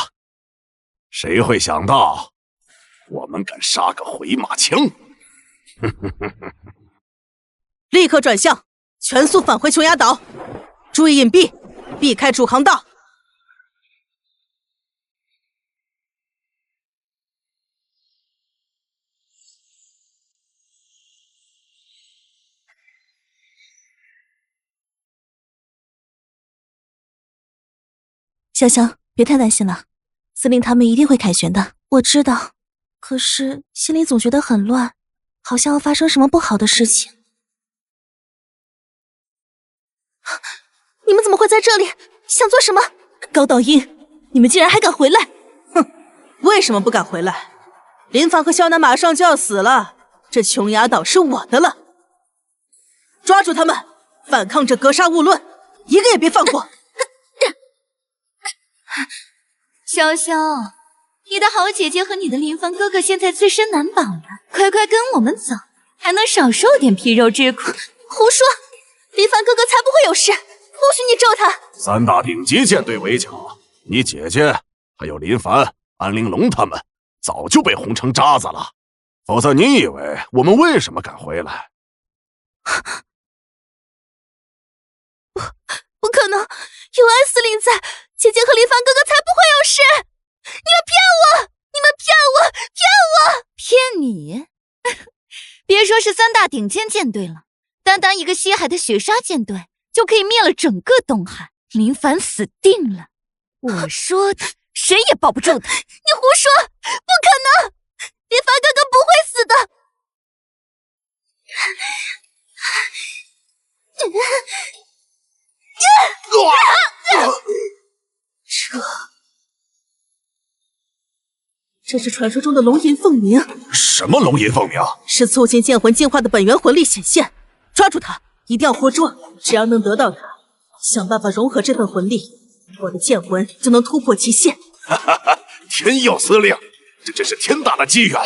谁会想到，我们敢杀个回马枪？立刻转向，全速返回琼崖岛，注意隐蔽，避开主航道。潇潇，别太担心了，司令他们一定会凯旋的。我知道，可是心里总觉得很乱，好像要发生什么不好的事情。你们怎么会在这里？想做什么？高道英，你们竟然还敢回来！哼，为什么不敢回来？林凡和萧南马上就要死了，这琼崖岛是我的了。抓住他们，反抗者格杀勿论，一个也别放过。潇潇，你的好姐姐和你的林凡哥哥现在自身难保了，快快跟我们走，还能少受点皮肉之苦。胡说，林凡哥哥才不会有事，不许你咒他。3大顶级舰队围剿，你姐姐还有林凡、安陵容他们早就被轰成渣子了，否则你以为我们为什么敢回来？不可能，有安司令在，姐姐和林凡哥哥才不会有事！你们骗我！你们骗我！骗我！骗你？别说是3大顶尖舰队了，单单一个西海的雪杀舰队就可以灭了整个东海。林凡死定了，我说的，谁也保不住他。你胡说，不可能！林凡哥哥不会死的。这是传说中的龙吟凤鸣。什么龙吟凤鸣？是促进剑魂进化的本源魂力显现。抓住它，一定要活捉！只要能得到它，想办法融合这份魂力，我的剑魂就能突破极限。哈哈，天佑司令，这真是天大的机缘！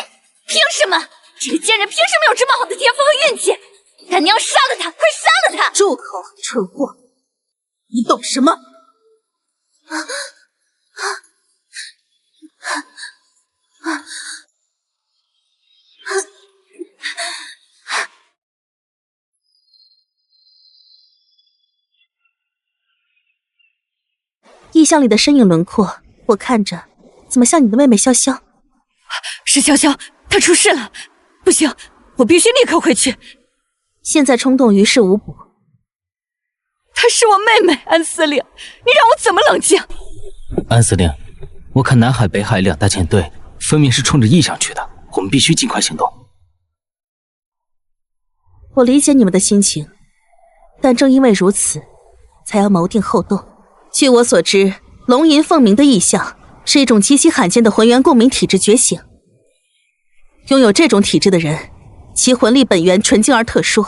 凭什么？这个贱人凭什么有这么好的天赋和运气？赶紧要杀了他！快杀了他！住口，蠢货！你懂什么？异象里的身影轮廓，我看着怎么像你的妹妹潇潇？是潇潇，她出事了！不行，我必须立刻回去。现在冲动于事无补。她是我妹妹，安司令，你让我怎么冷静？安司令，我看南海、北海两大舰队分明是冲着异象去的，我们必须尽快行动。我理解你们的心情，但正因为如此，才要谋定后动。据我所知，龙吟凤鸣的异象是一种极其罕见的魂元共鸣体质觉醒。拥有这种体质的人，其魂力本源纯净而特殊，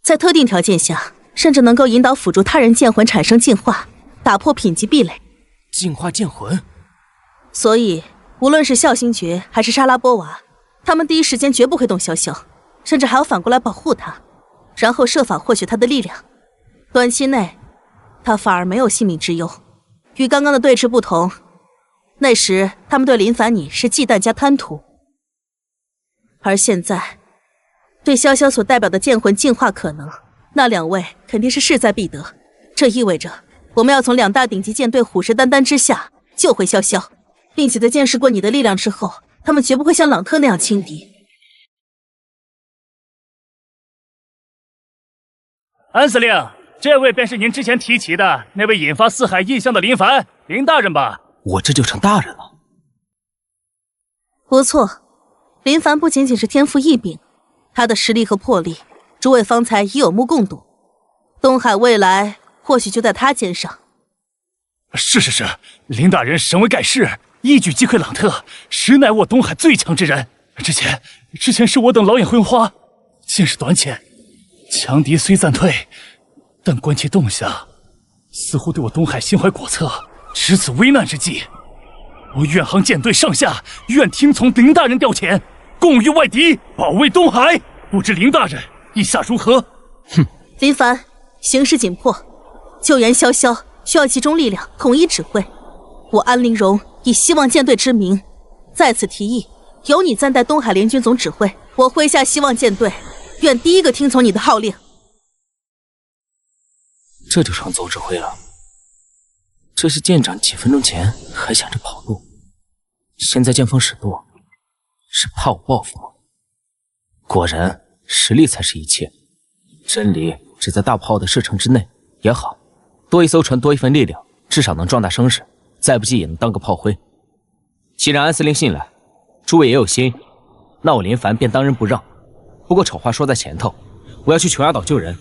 在特定条件下，甚至能够引导辅助他人剑魂产生进化，打破品级壁垒。净化剑魂。所以，无论是啸星诀还是莎拉波娃，他们第一时间绝不会动潇潇，甚至还要反过来保护他，然后设法获取他的力量。短期内，他反而没有性命之忧。与刚刚的对峙不同，那时他们对林凡你是忌惮加贪图，而现在对潇潇所代表的剑魂进化可能，那两位肯定是势在必得。这意味着我们要从两大顶级舰队虎视眈眈之下救回潇潇，并且在见识过你的力量之后，他们绝不会像朗特那样轻敌。安司令，这位便是您之前提起的那位引发四海异象的林凡，林大人吧？我这就成大人了。不错，林凡不仅仅是天赋异禀，他的实力和魄力，诸位方才已有目共睹。东海未来或许就在他肩上。是，林大人神威盖世，一举击溃朗特，实乃我东海最强之人。之前是我等老眼昏花，见识短浅，强敌虽暂退，但观其动向，似乎对我东海心怀叵测。值此危难之际，我远航舰队上下愿听从林大人调遣，共御外敌，保卫东海。不知林大人意下如何？哼，林凡，形势紧迫，救援潇潇需要集中力量，统一指挥。我安陵容以希望舰队之名，在此提议，由你暂代东海联军总指挥。我麾下希望舰队，愿第一个听从你的号令。这就成总指挥了。这是舰长几分钟前还想着跑路，现在见风使舵，是怕我报复吗？果然，实力才是一切。真理只在大炮的射程之内也好，多一艘船，多一份力量，至少能壮大声势，再不济也能当个炮灰。既然安司令信赖，诸位也有心，那我林凡便当仁不让。不过丑话说在前头，我要去琼崖岛救人，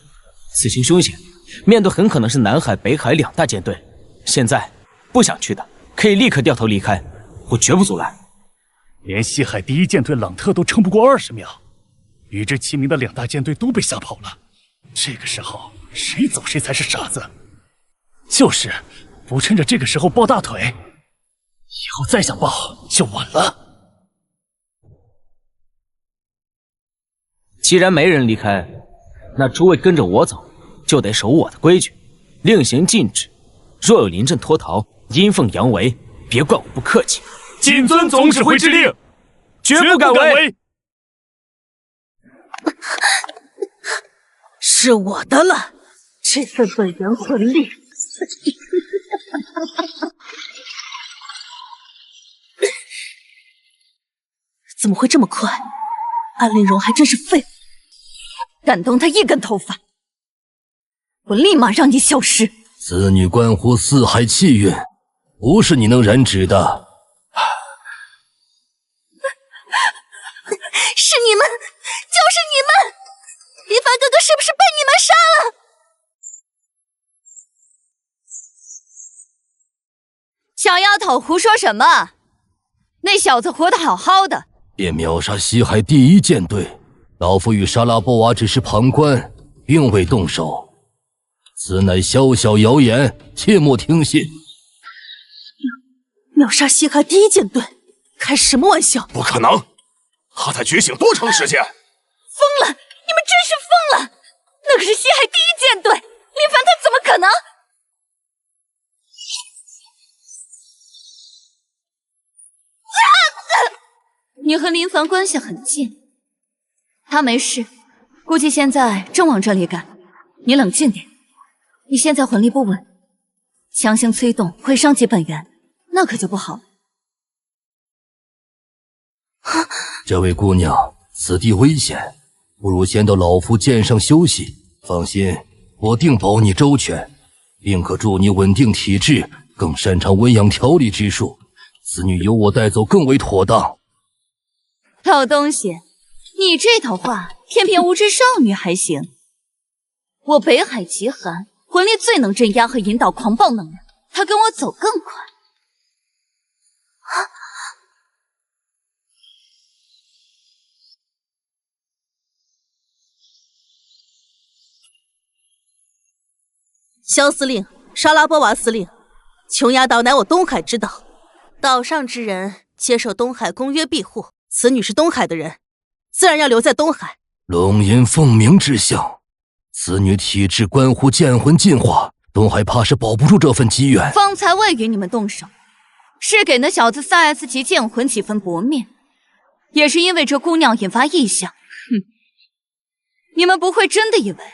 此行凶险，面对很可能是南海、北海两大舰队。现在不想去的，可以立刻掉头离开，我绝不阻拦。连西海第一舰队朗特都撑不过20秒，与之齐名的两大舰队都被吓跑了。这个时候，谁走谁才是傻子。就是不趁着这个时候抱大腿，以后再想抱就晚了。既然没人离开，那诸位跟着我走，就得守我的规矩，令行禁止。若有临阵脱逃、阴奉阳违，别怪我不客气。谨遵总指挥之令，绝不敢违。是我的了，这份本源魂力。怎么会这么快？安陵容还真是废物，敢动他一根头发，我立马让你消失。此女关乎四海气运，不是你能染指的。是你们，就是你们！林凡哥哥是不是被你们杀了？小丫头胡说什么？那小子活得好好的，便秒杀西海第一舰队，老夫与莎拉波娃只是旁观，并未动手。此乃宵小谣言，切莫听信。秒杀西海第一舰队，开什么玩笑？不可能！他才觉醒多长时间？疯了！你们真是疯了！那可是西海第一舰队，林凡他怎么可能？你和林凡关系很近，他没事，估计现在正往这里赶。你冷静点，你现在魂力不稳，强行催动会伤及本源，那可就不好了。这位姑娘，此地危险，不如先到老夫舰上休息。放心，我定保你周全，并可助你稳定体质，更擅长温养调理之术。此女由我带走更为妥当。老东西，你这套话偏偏无知少女还行。我北海极寒魂力最能镇压和引导狂暴能量，他跟我走更快。萧司令，莎拉波娃司令，琼崖岛乃我东海之岛，岛上之人接受东海公约庇护。此女是东海的人，自然要留在东海。龙吟凤鸣之相，此女体质关乎剑魂进化，东海怕是保不住这份机缘。方才未与你们动手，是给那小子4S 级剑魂几分薄面，也是因为这姑娘引发异象。哼，你们不会真的以为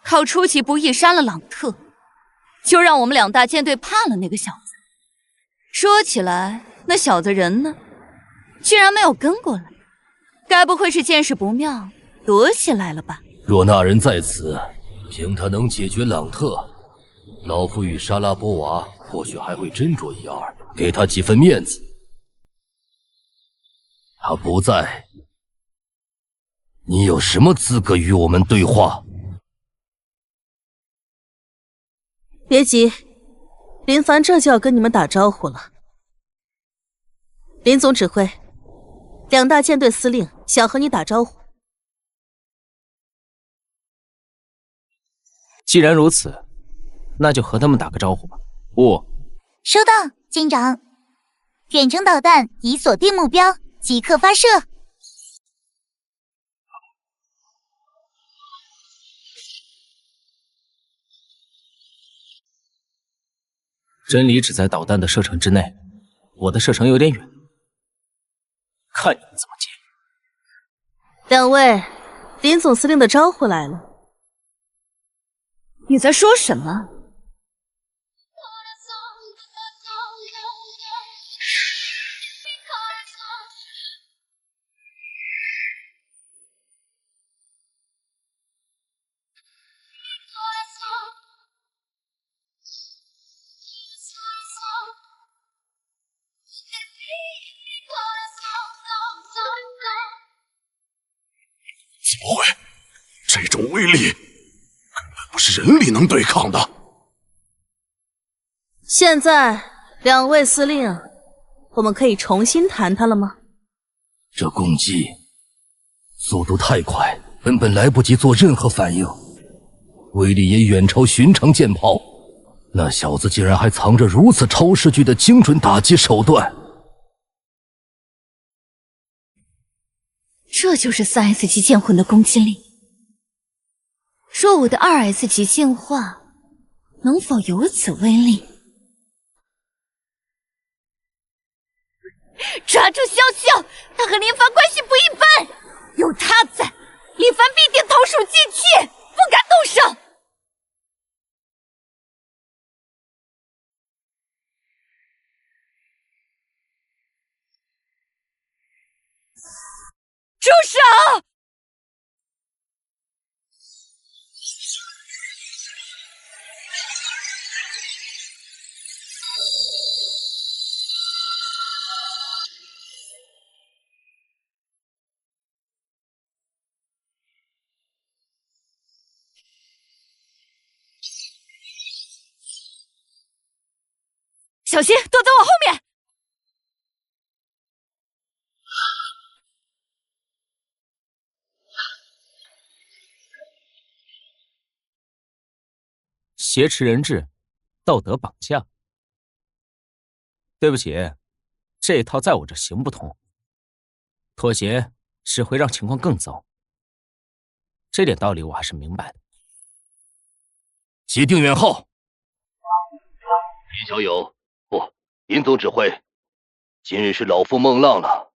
靠出其不意杀了朗特，就让我们2大舰队怕了那个小子？说起来，那小子人呢？居然没有跟过来，该不会是见势不妙躲起来了吧？若那人在此，凭他能解决朗特，老夫与莎拉波娃或许还会斟酌一二，给他几分面子。他不在，你有什么资格与我们对话？别急，林凡这就要跟你们打招呼了。林总指挥，2大舰队司令想和你打招呼。既然如此，那就和他们打个招呼吧。收到，舰长。远程导弹已锁定目标，即刻发射。真理只在导弹的射程之内，我的射程有点远，看你们怎么接。 2位，林总司令的招呼来了。你在说什么？怎么会？这种威力根本不是人力能对抗的。现在2位司令，我们可以重新谈谈了吗？这攻击速度太快，根本来不及做任何反应，威力也远超寻常剑炮。那小子竟然还藏着如此超视距的精准打击手段。这就是4S 级剑魂的攻击力。若我的2S 级进化能否有此威力？抓住潇潇，他和林凡关系不一般，有他在，林凡必定投鼠忌器，不敢动手。住手！小心，躲在我后面。挟持人质，道德绑架。对不起，这一套在我这行不通。妥协只会让情况更糟，这点道理我还是明白的。即定远号。尹小友，不，尹总指挥，今日是老夫梦浪了。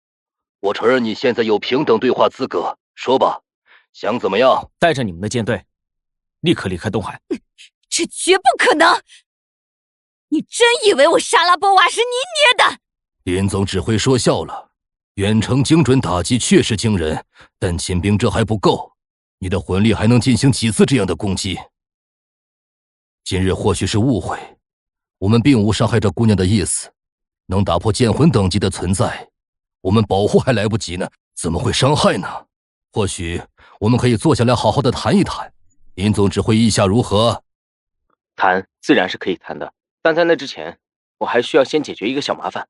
我承认你现在有平等对话资格，说吧，想怎么样？带着你们的舰队，立刻离开东海。这绝不可能！你真以为我沙拉波娃是你捏的？尹总指挥说笑了，远程精准打击确实惊人，但秦兵这还不够，你的魂力还能进行几次这样的攻击？今日或许是误会，我们并无伤害这姑娘的意思，能打破剑魂等级的存在，我们保护还来不及呢，怎么会伤害呢？或许我们可以坐下来好好的谈一谈。尹总指挥意下如何？谈自然是可以谈的，但在那之前，我还需要先解决一个小麻烦。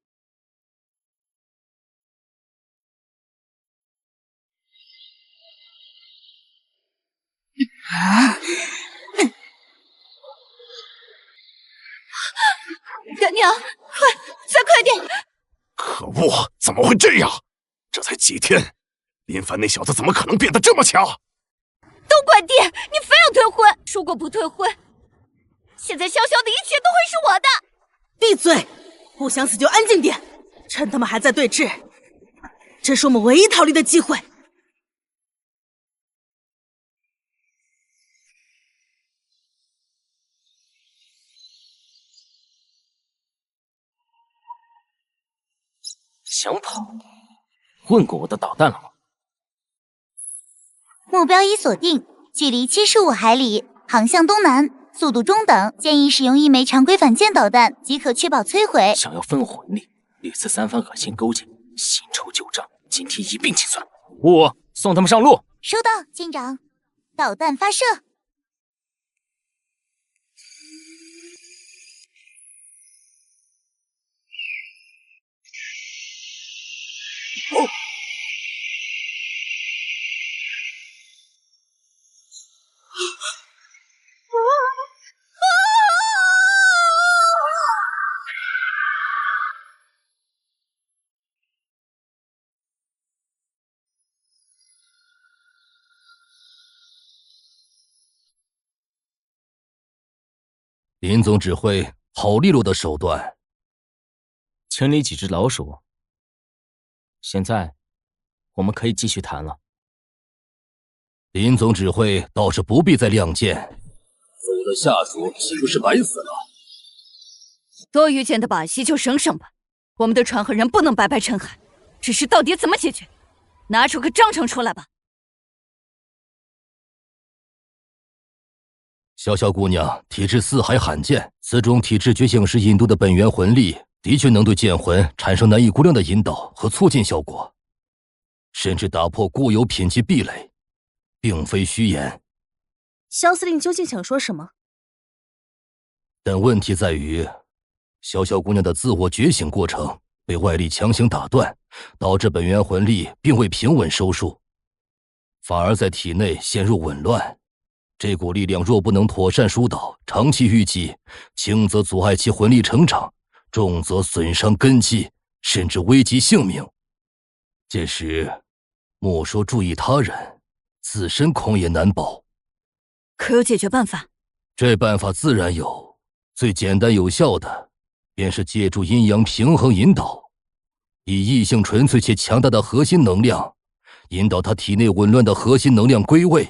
干娘，快，再快点！可恶，怎么会这样？这才几天，林凡那小子怎么可能变得这么强？都怪爹，你非要退婚，说过不退婚，现在潇潇的一切都会是我的。闭嘴！不想死就安静点，趁他们还在对峙，这是我们唯一逃离的机会。想跑？问过我的导弹了吗？目标已锁定，距离75海里，航向东南，速度中等，建议使用1枚常规反舰导弹即可确保摧毁。想要分魂力，屡次三番恶心勾结，新仇旧账，今天一并清算。我送他们上路。收到，舰长。导弹发射。哦！林总指挥，好利落的手段，清理几只老鼠。现在，我们可以继续谈了。林总指挥倒是不必再亮剑，否则下属岂不是白死了？多余钱的把戏就省省吧，我们的船和人不能白白沉海。只是到底怎么解决？拿出个章程出来吧。潇潇姑娘体质四海罕见，此种体质觉醒时引渡的本源魂力，的确能对剑魂产生难以估量的引导和促进效果，甚至打破固有品级壁垒，并非虚言。萧司令究竟想说什么？但问题在于，潇潇姑娘的自我觉醒过程被外力强行打断，导致本源魂力并未平稳收束，反而在体内陷入紊乱。这股力量若不能妥善疏导，长期淤积，轻则阻碍其魂力成长，重则损伤根基，甚至危及性命。届时，莫说注意他人，自身恐也难保。可有解决办法？这办法自然有，最简单有效的，便是借助阴阳平衡引导，以异性纯粹且强大的核心能量，引导他体内紊乱的核心能量归位。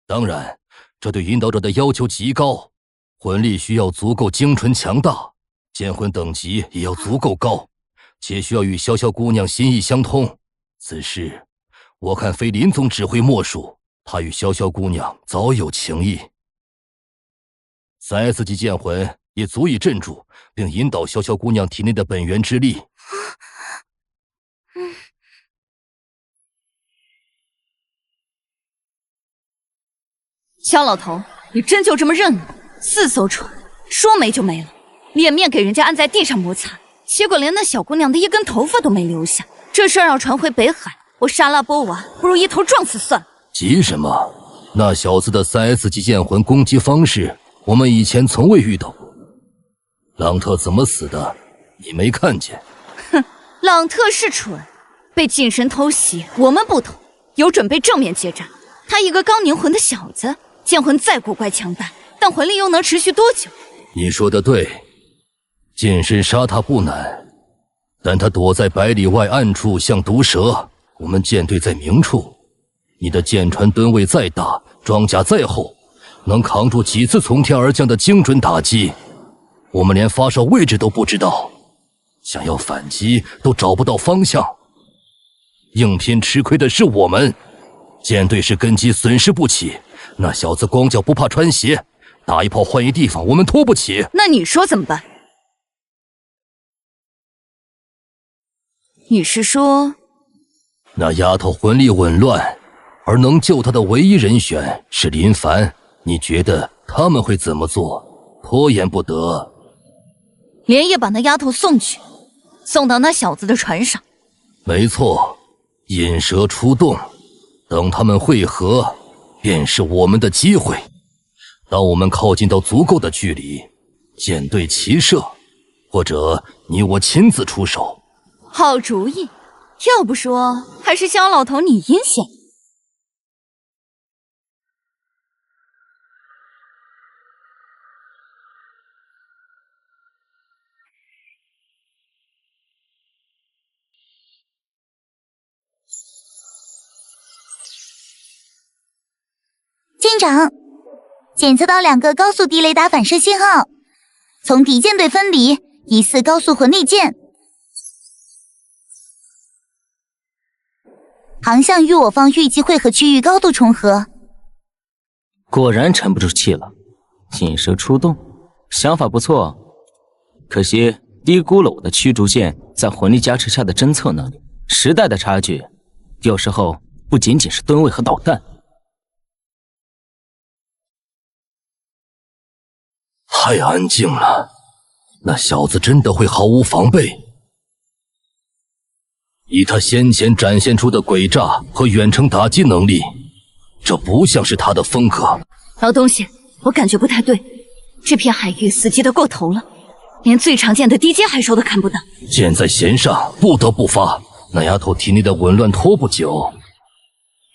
当然，这对引导者的要求极高，魂力需要足够精纯强大，剑魂等级也要足够高，且需要与潇潇姑娘心意相通。此事，我看非林总指挥莫属，他与潇潇姑娘早有情谊。3S 级剑魂也足以镇住并引导潇潇姑娘体内的本源之力。萧老头，你真就这么认了？4艘船说没就没了，脸面给人家按在地上摩擦，结果连那小姑娘的一根头发都没留下。这事儿要传回北海，我沙拉波娃不如一头撞死算了。急什么？那小子的3S 级剑魂攻击方式我们以前从未遇到过。朗特怎么死的，你没看见？哼，朗特是蠢，被禁神偷袭，我们不同，有准备正面接战。他一个刚凝魂的小子，剑魂再古怪强大，但魂力又能持续多久？你说的对，近身杀他不难，但他躲在百里外暗处像毒蛇，我们舰队在明处。你的舰船吨位再大，装甲再厚，能扛住几次从天而降的精准打击？我们连发射位置都不知道，想要反击都找不到方向。硬拼吃亏的是我们，舰队是根基损失不起。那小子光脚不怕穿鞋，打一炮换一地方，我们拖不起。那你说怎么办？你是说，那丫头魂力紊乱，而能救她的唯一人选是林凡，你觉得他们会怎么做？拖延不得。连夜把那丫头送去，送到那小子的船上。没错，引蛇出洞，等他们会合，便是我们的机会。当我们靠近到足够的距离，舰队齐射，或者你我亲自出手。好主意，要不说还是肖老头你阴险。舰长，检测到2个高速地雷达反射信号，从敌舰队分离，疑似高速魂力舰，航向与我方预计汇合区域高度重合。果然沉不住气了，引蛇出洞，想法不错，可惜低估了我的驱逐舰在魂力加持下的侦测能力。时代的差距，有时候不仅仅是吨位和导弹。太安静了，那小子真的会毫无防备？以他先前展现出的诡诈和远程打击能力，这不像是他的风格。老东西，我感觉不太对，这片海域死寂的过头了，连最常见的低阶海兽都看不到。箭在弦上，不得不发。那丫头体内的紊乱拖不久，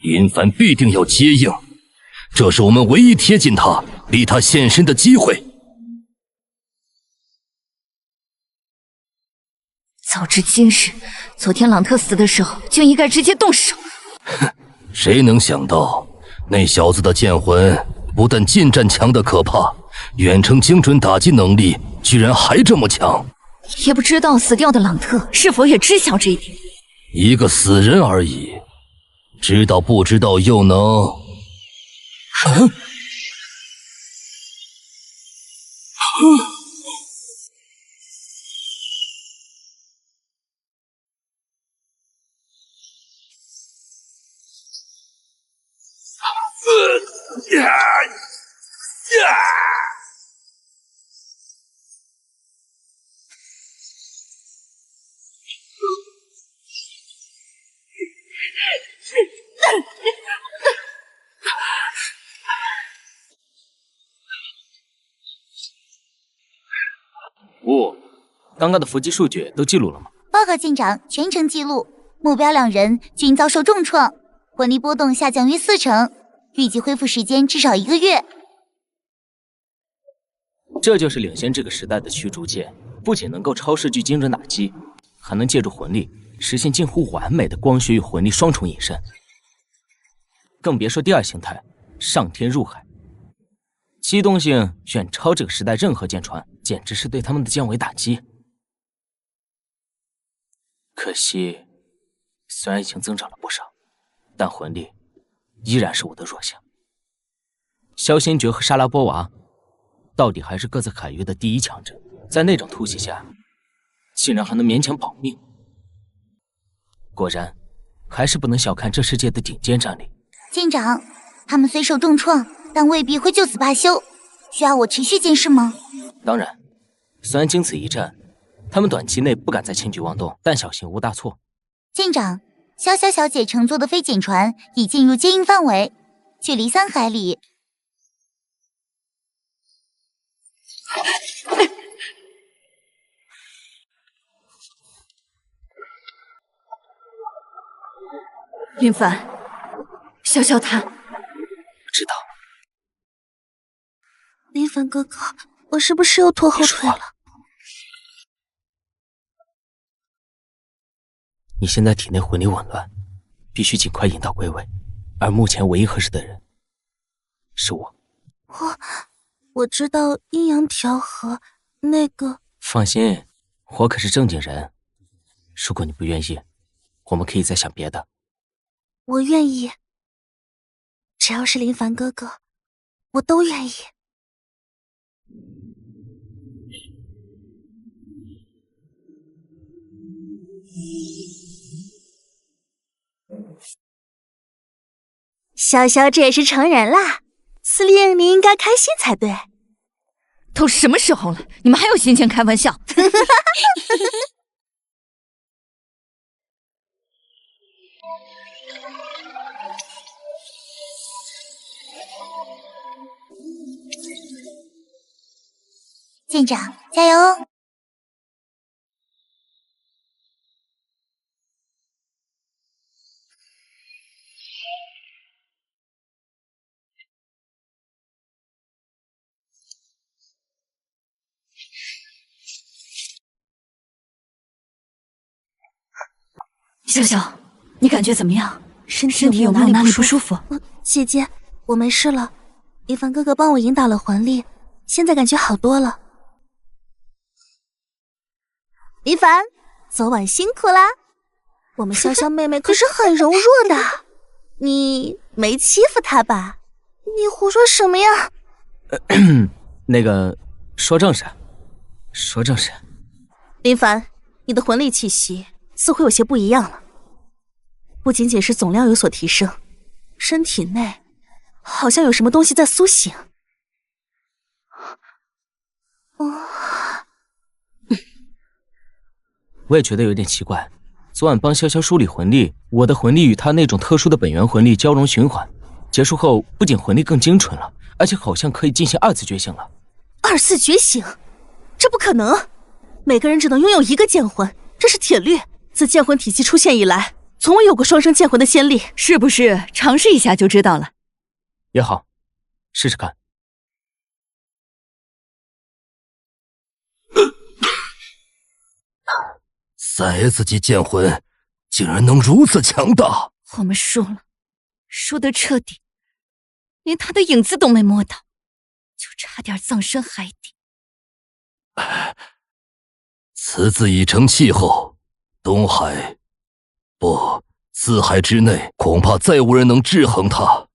林凡必定要接应，这是我们唯一贴近他、逼他现身的机会。早知今日，昨天朗特死的时候就应该直接动手。哼，谁能想到那小子的剑魂不但近战强得可怕，远程精准打击能力居然还这么强。也不知道死掉的朗特是否也知晓这一点。一个死人而已，知道不知道又能？刚刚的伏击数据都记录了吗？报告舰长，全程记录。目标2人均遭受重创，魂力波动下降约40%，预计恢复时间至少1个月。这就是领先这个时代的驱逐舰，不仅能够超视距精准打击，还能借助魂力实现近乎完美的光学与魂力双重隐身。更别说第2形态上天入海，机动性远超这个时代任何舰船，简直是对他们的降维打击。可惜，虽然已经增长了不少，但魂力依然是我的弱项。萧先觉和莎拉波娃到底还是各自海域的第1强者，在那种突袭下，竟然还能勉强保命。果然，还是不能小看这世界的顶尖战力。舰长，他们虽受重创，但未必会就此罢休，需要我持续监视吗？当然，虽然经此一战，他们短期内不敢再轻举妄动，但小心无大错。舰长，潇潇小姐乘坐的飞检船已进入接应范围，距离3海里。林凡，消消他。知道。林凡哥哥，我是不是又拖后腿了？你现在体内魂力紊乱，必须尽快引导归位。而目前唯一合适的人是我。我知道阴阳调和，那个……放心，我可是正经人。如果你不愿意，我们可以再想别的。我愿意，只要是林凡哥哥，我都愿意。潇潇这也是成人啦，司令你应该开心才对。都什么时候了，你们还有心情开玩笑？舰长，加油哦！潇潇，你感觉怎么样？身体有哪里不舒服？姐姐，我没事了。林凡哥哥帮我引导了魂力，现在感觉好多了。林凡，昨晚辛苦啦！我们潇潇妹妹可是很柔弱的，你没欺负她吧？你胡说什么呀？那个，说正事。林凡，你的魂力气息似乎有些不一样了，不仅仅是总量有所提升，身体内好像有什么东西在苏醒。我也觉得有点奇怪，昨晚帮潇潇梳理魂力，我的魂力与她那种特殊的本源魂力交融循环，结束后不仅魂力更精纯了，而且好像可以进行2次觉醒了。2次觉醒？这不可能！每个人只能拥有1个剑魂，这是铁律。自剑魂体系出现以来，从未有过双生剑魂的先例。是不是尝试一下就知道了？也好，试试看。3S 级剑魂竟然能如此强大！我们输了，输得彻底，连他的影子都没摸到，就差点葬身海底。此子已成气候，东海不四海之内，恐怕再无人能制衡他。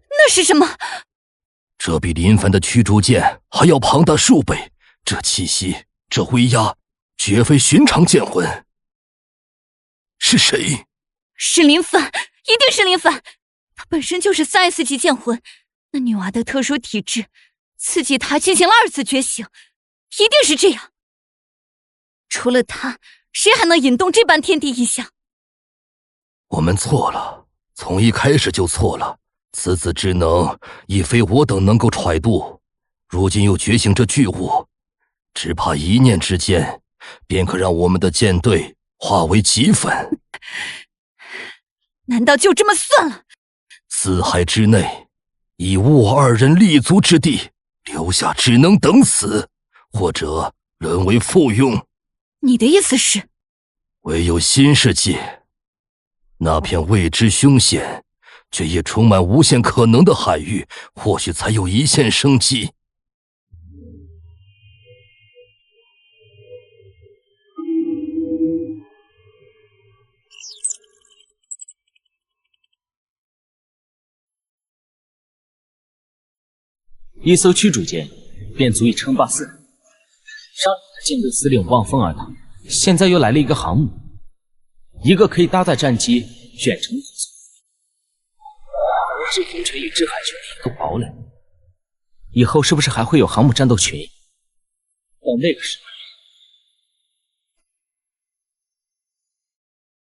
那是什么？这比林凡的驱逐剑还要庞大数倍，这气息，这威压，绝非寻常剑魂。是谁？是林凡，一定是林凡。他本身就是3S 级剑魂，那女娃的特殊体质刺激他进行了2次觉醒，一定是这样。除了他，谁还能引动这般天地异象？我们错了，从一开始就错了。此子之能亦非我等能够揣度，如今又觉醒这巨物，只怕一念之间，便可让我们的舰队化为齑粉。难道就这么算了？四海之内，已无我2人立足之地，留下只能等死，或者沦为附庸。你的意思是，唯有新世界，那片未知凶险，却也充满无限可能的海域，或许才有一线生机。1艘驱逐舰便足以称霸四海，让你的舰队司令望风而逃。现在又来了一个航母，一个可以搭载战机远程护送，制空权与制海权的一个堡垒。以后是不是还会有航母战斗群？到那个时候，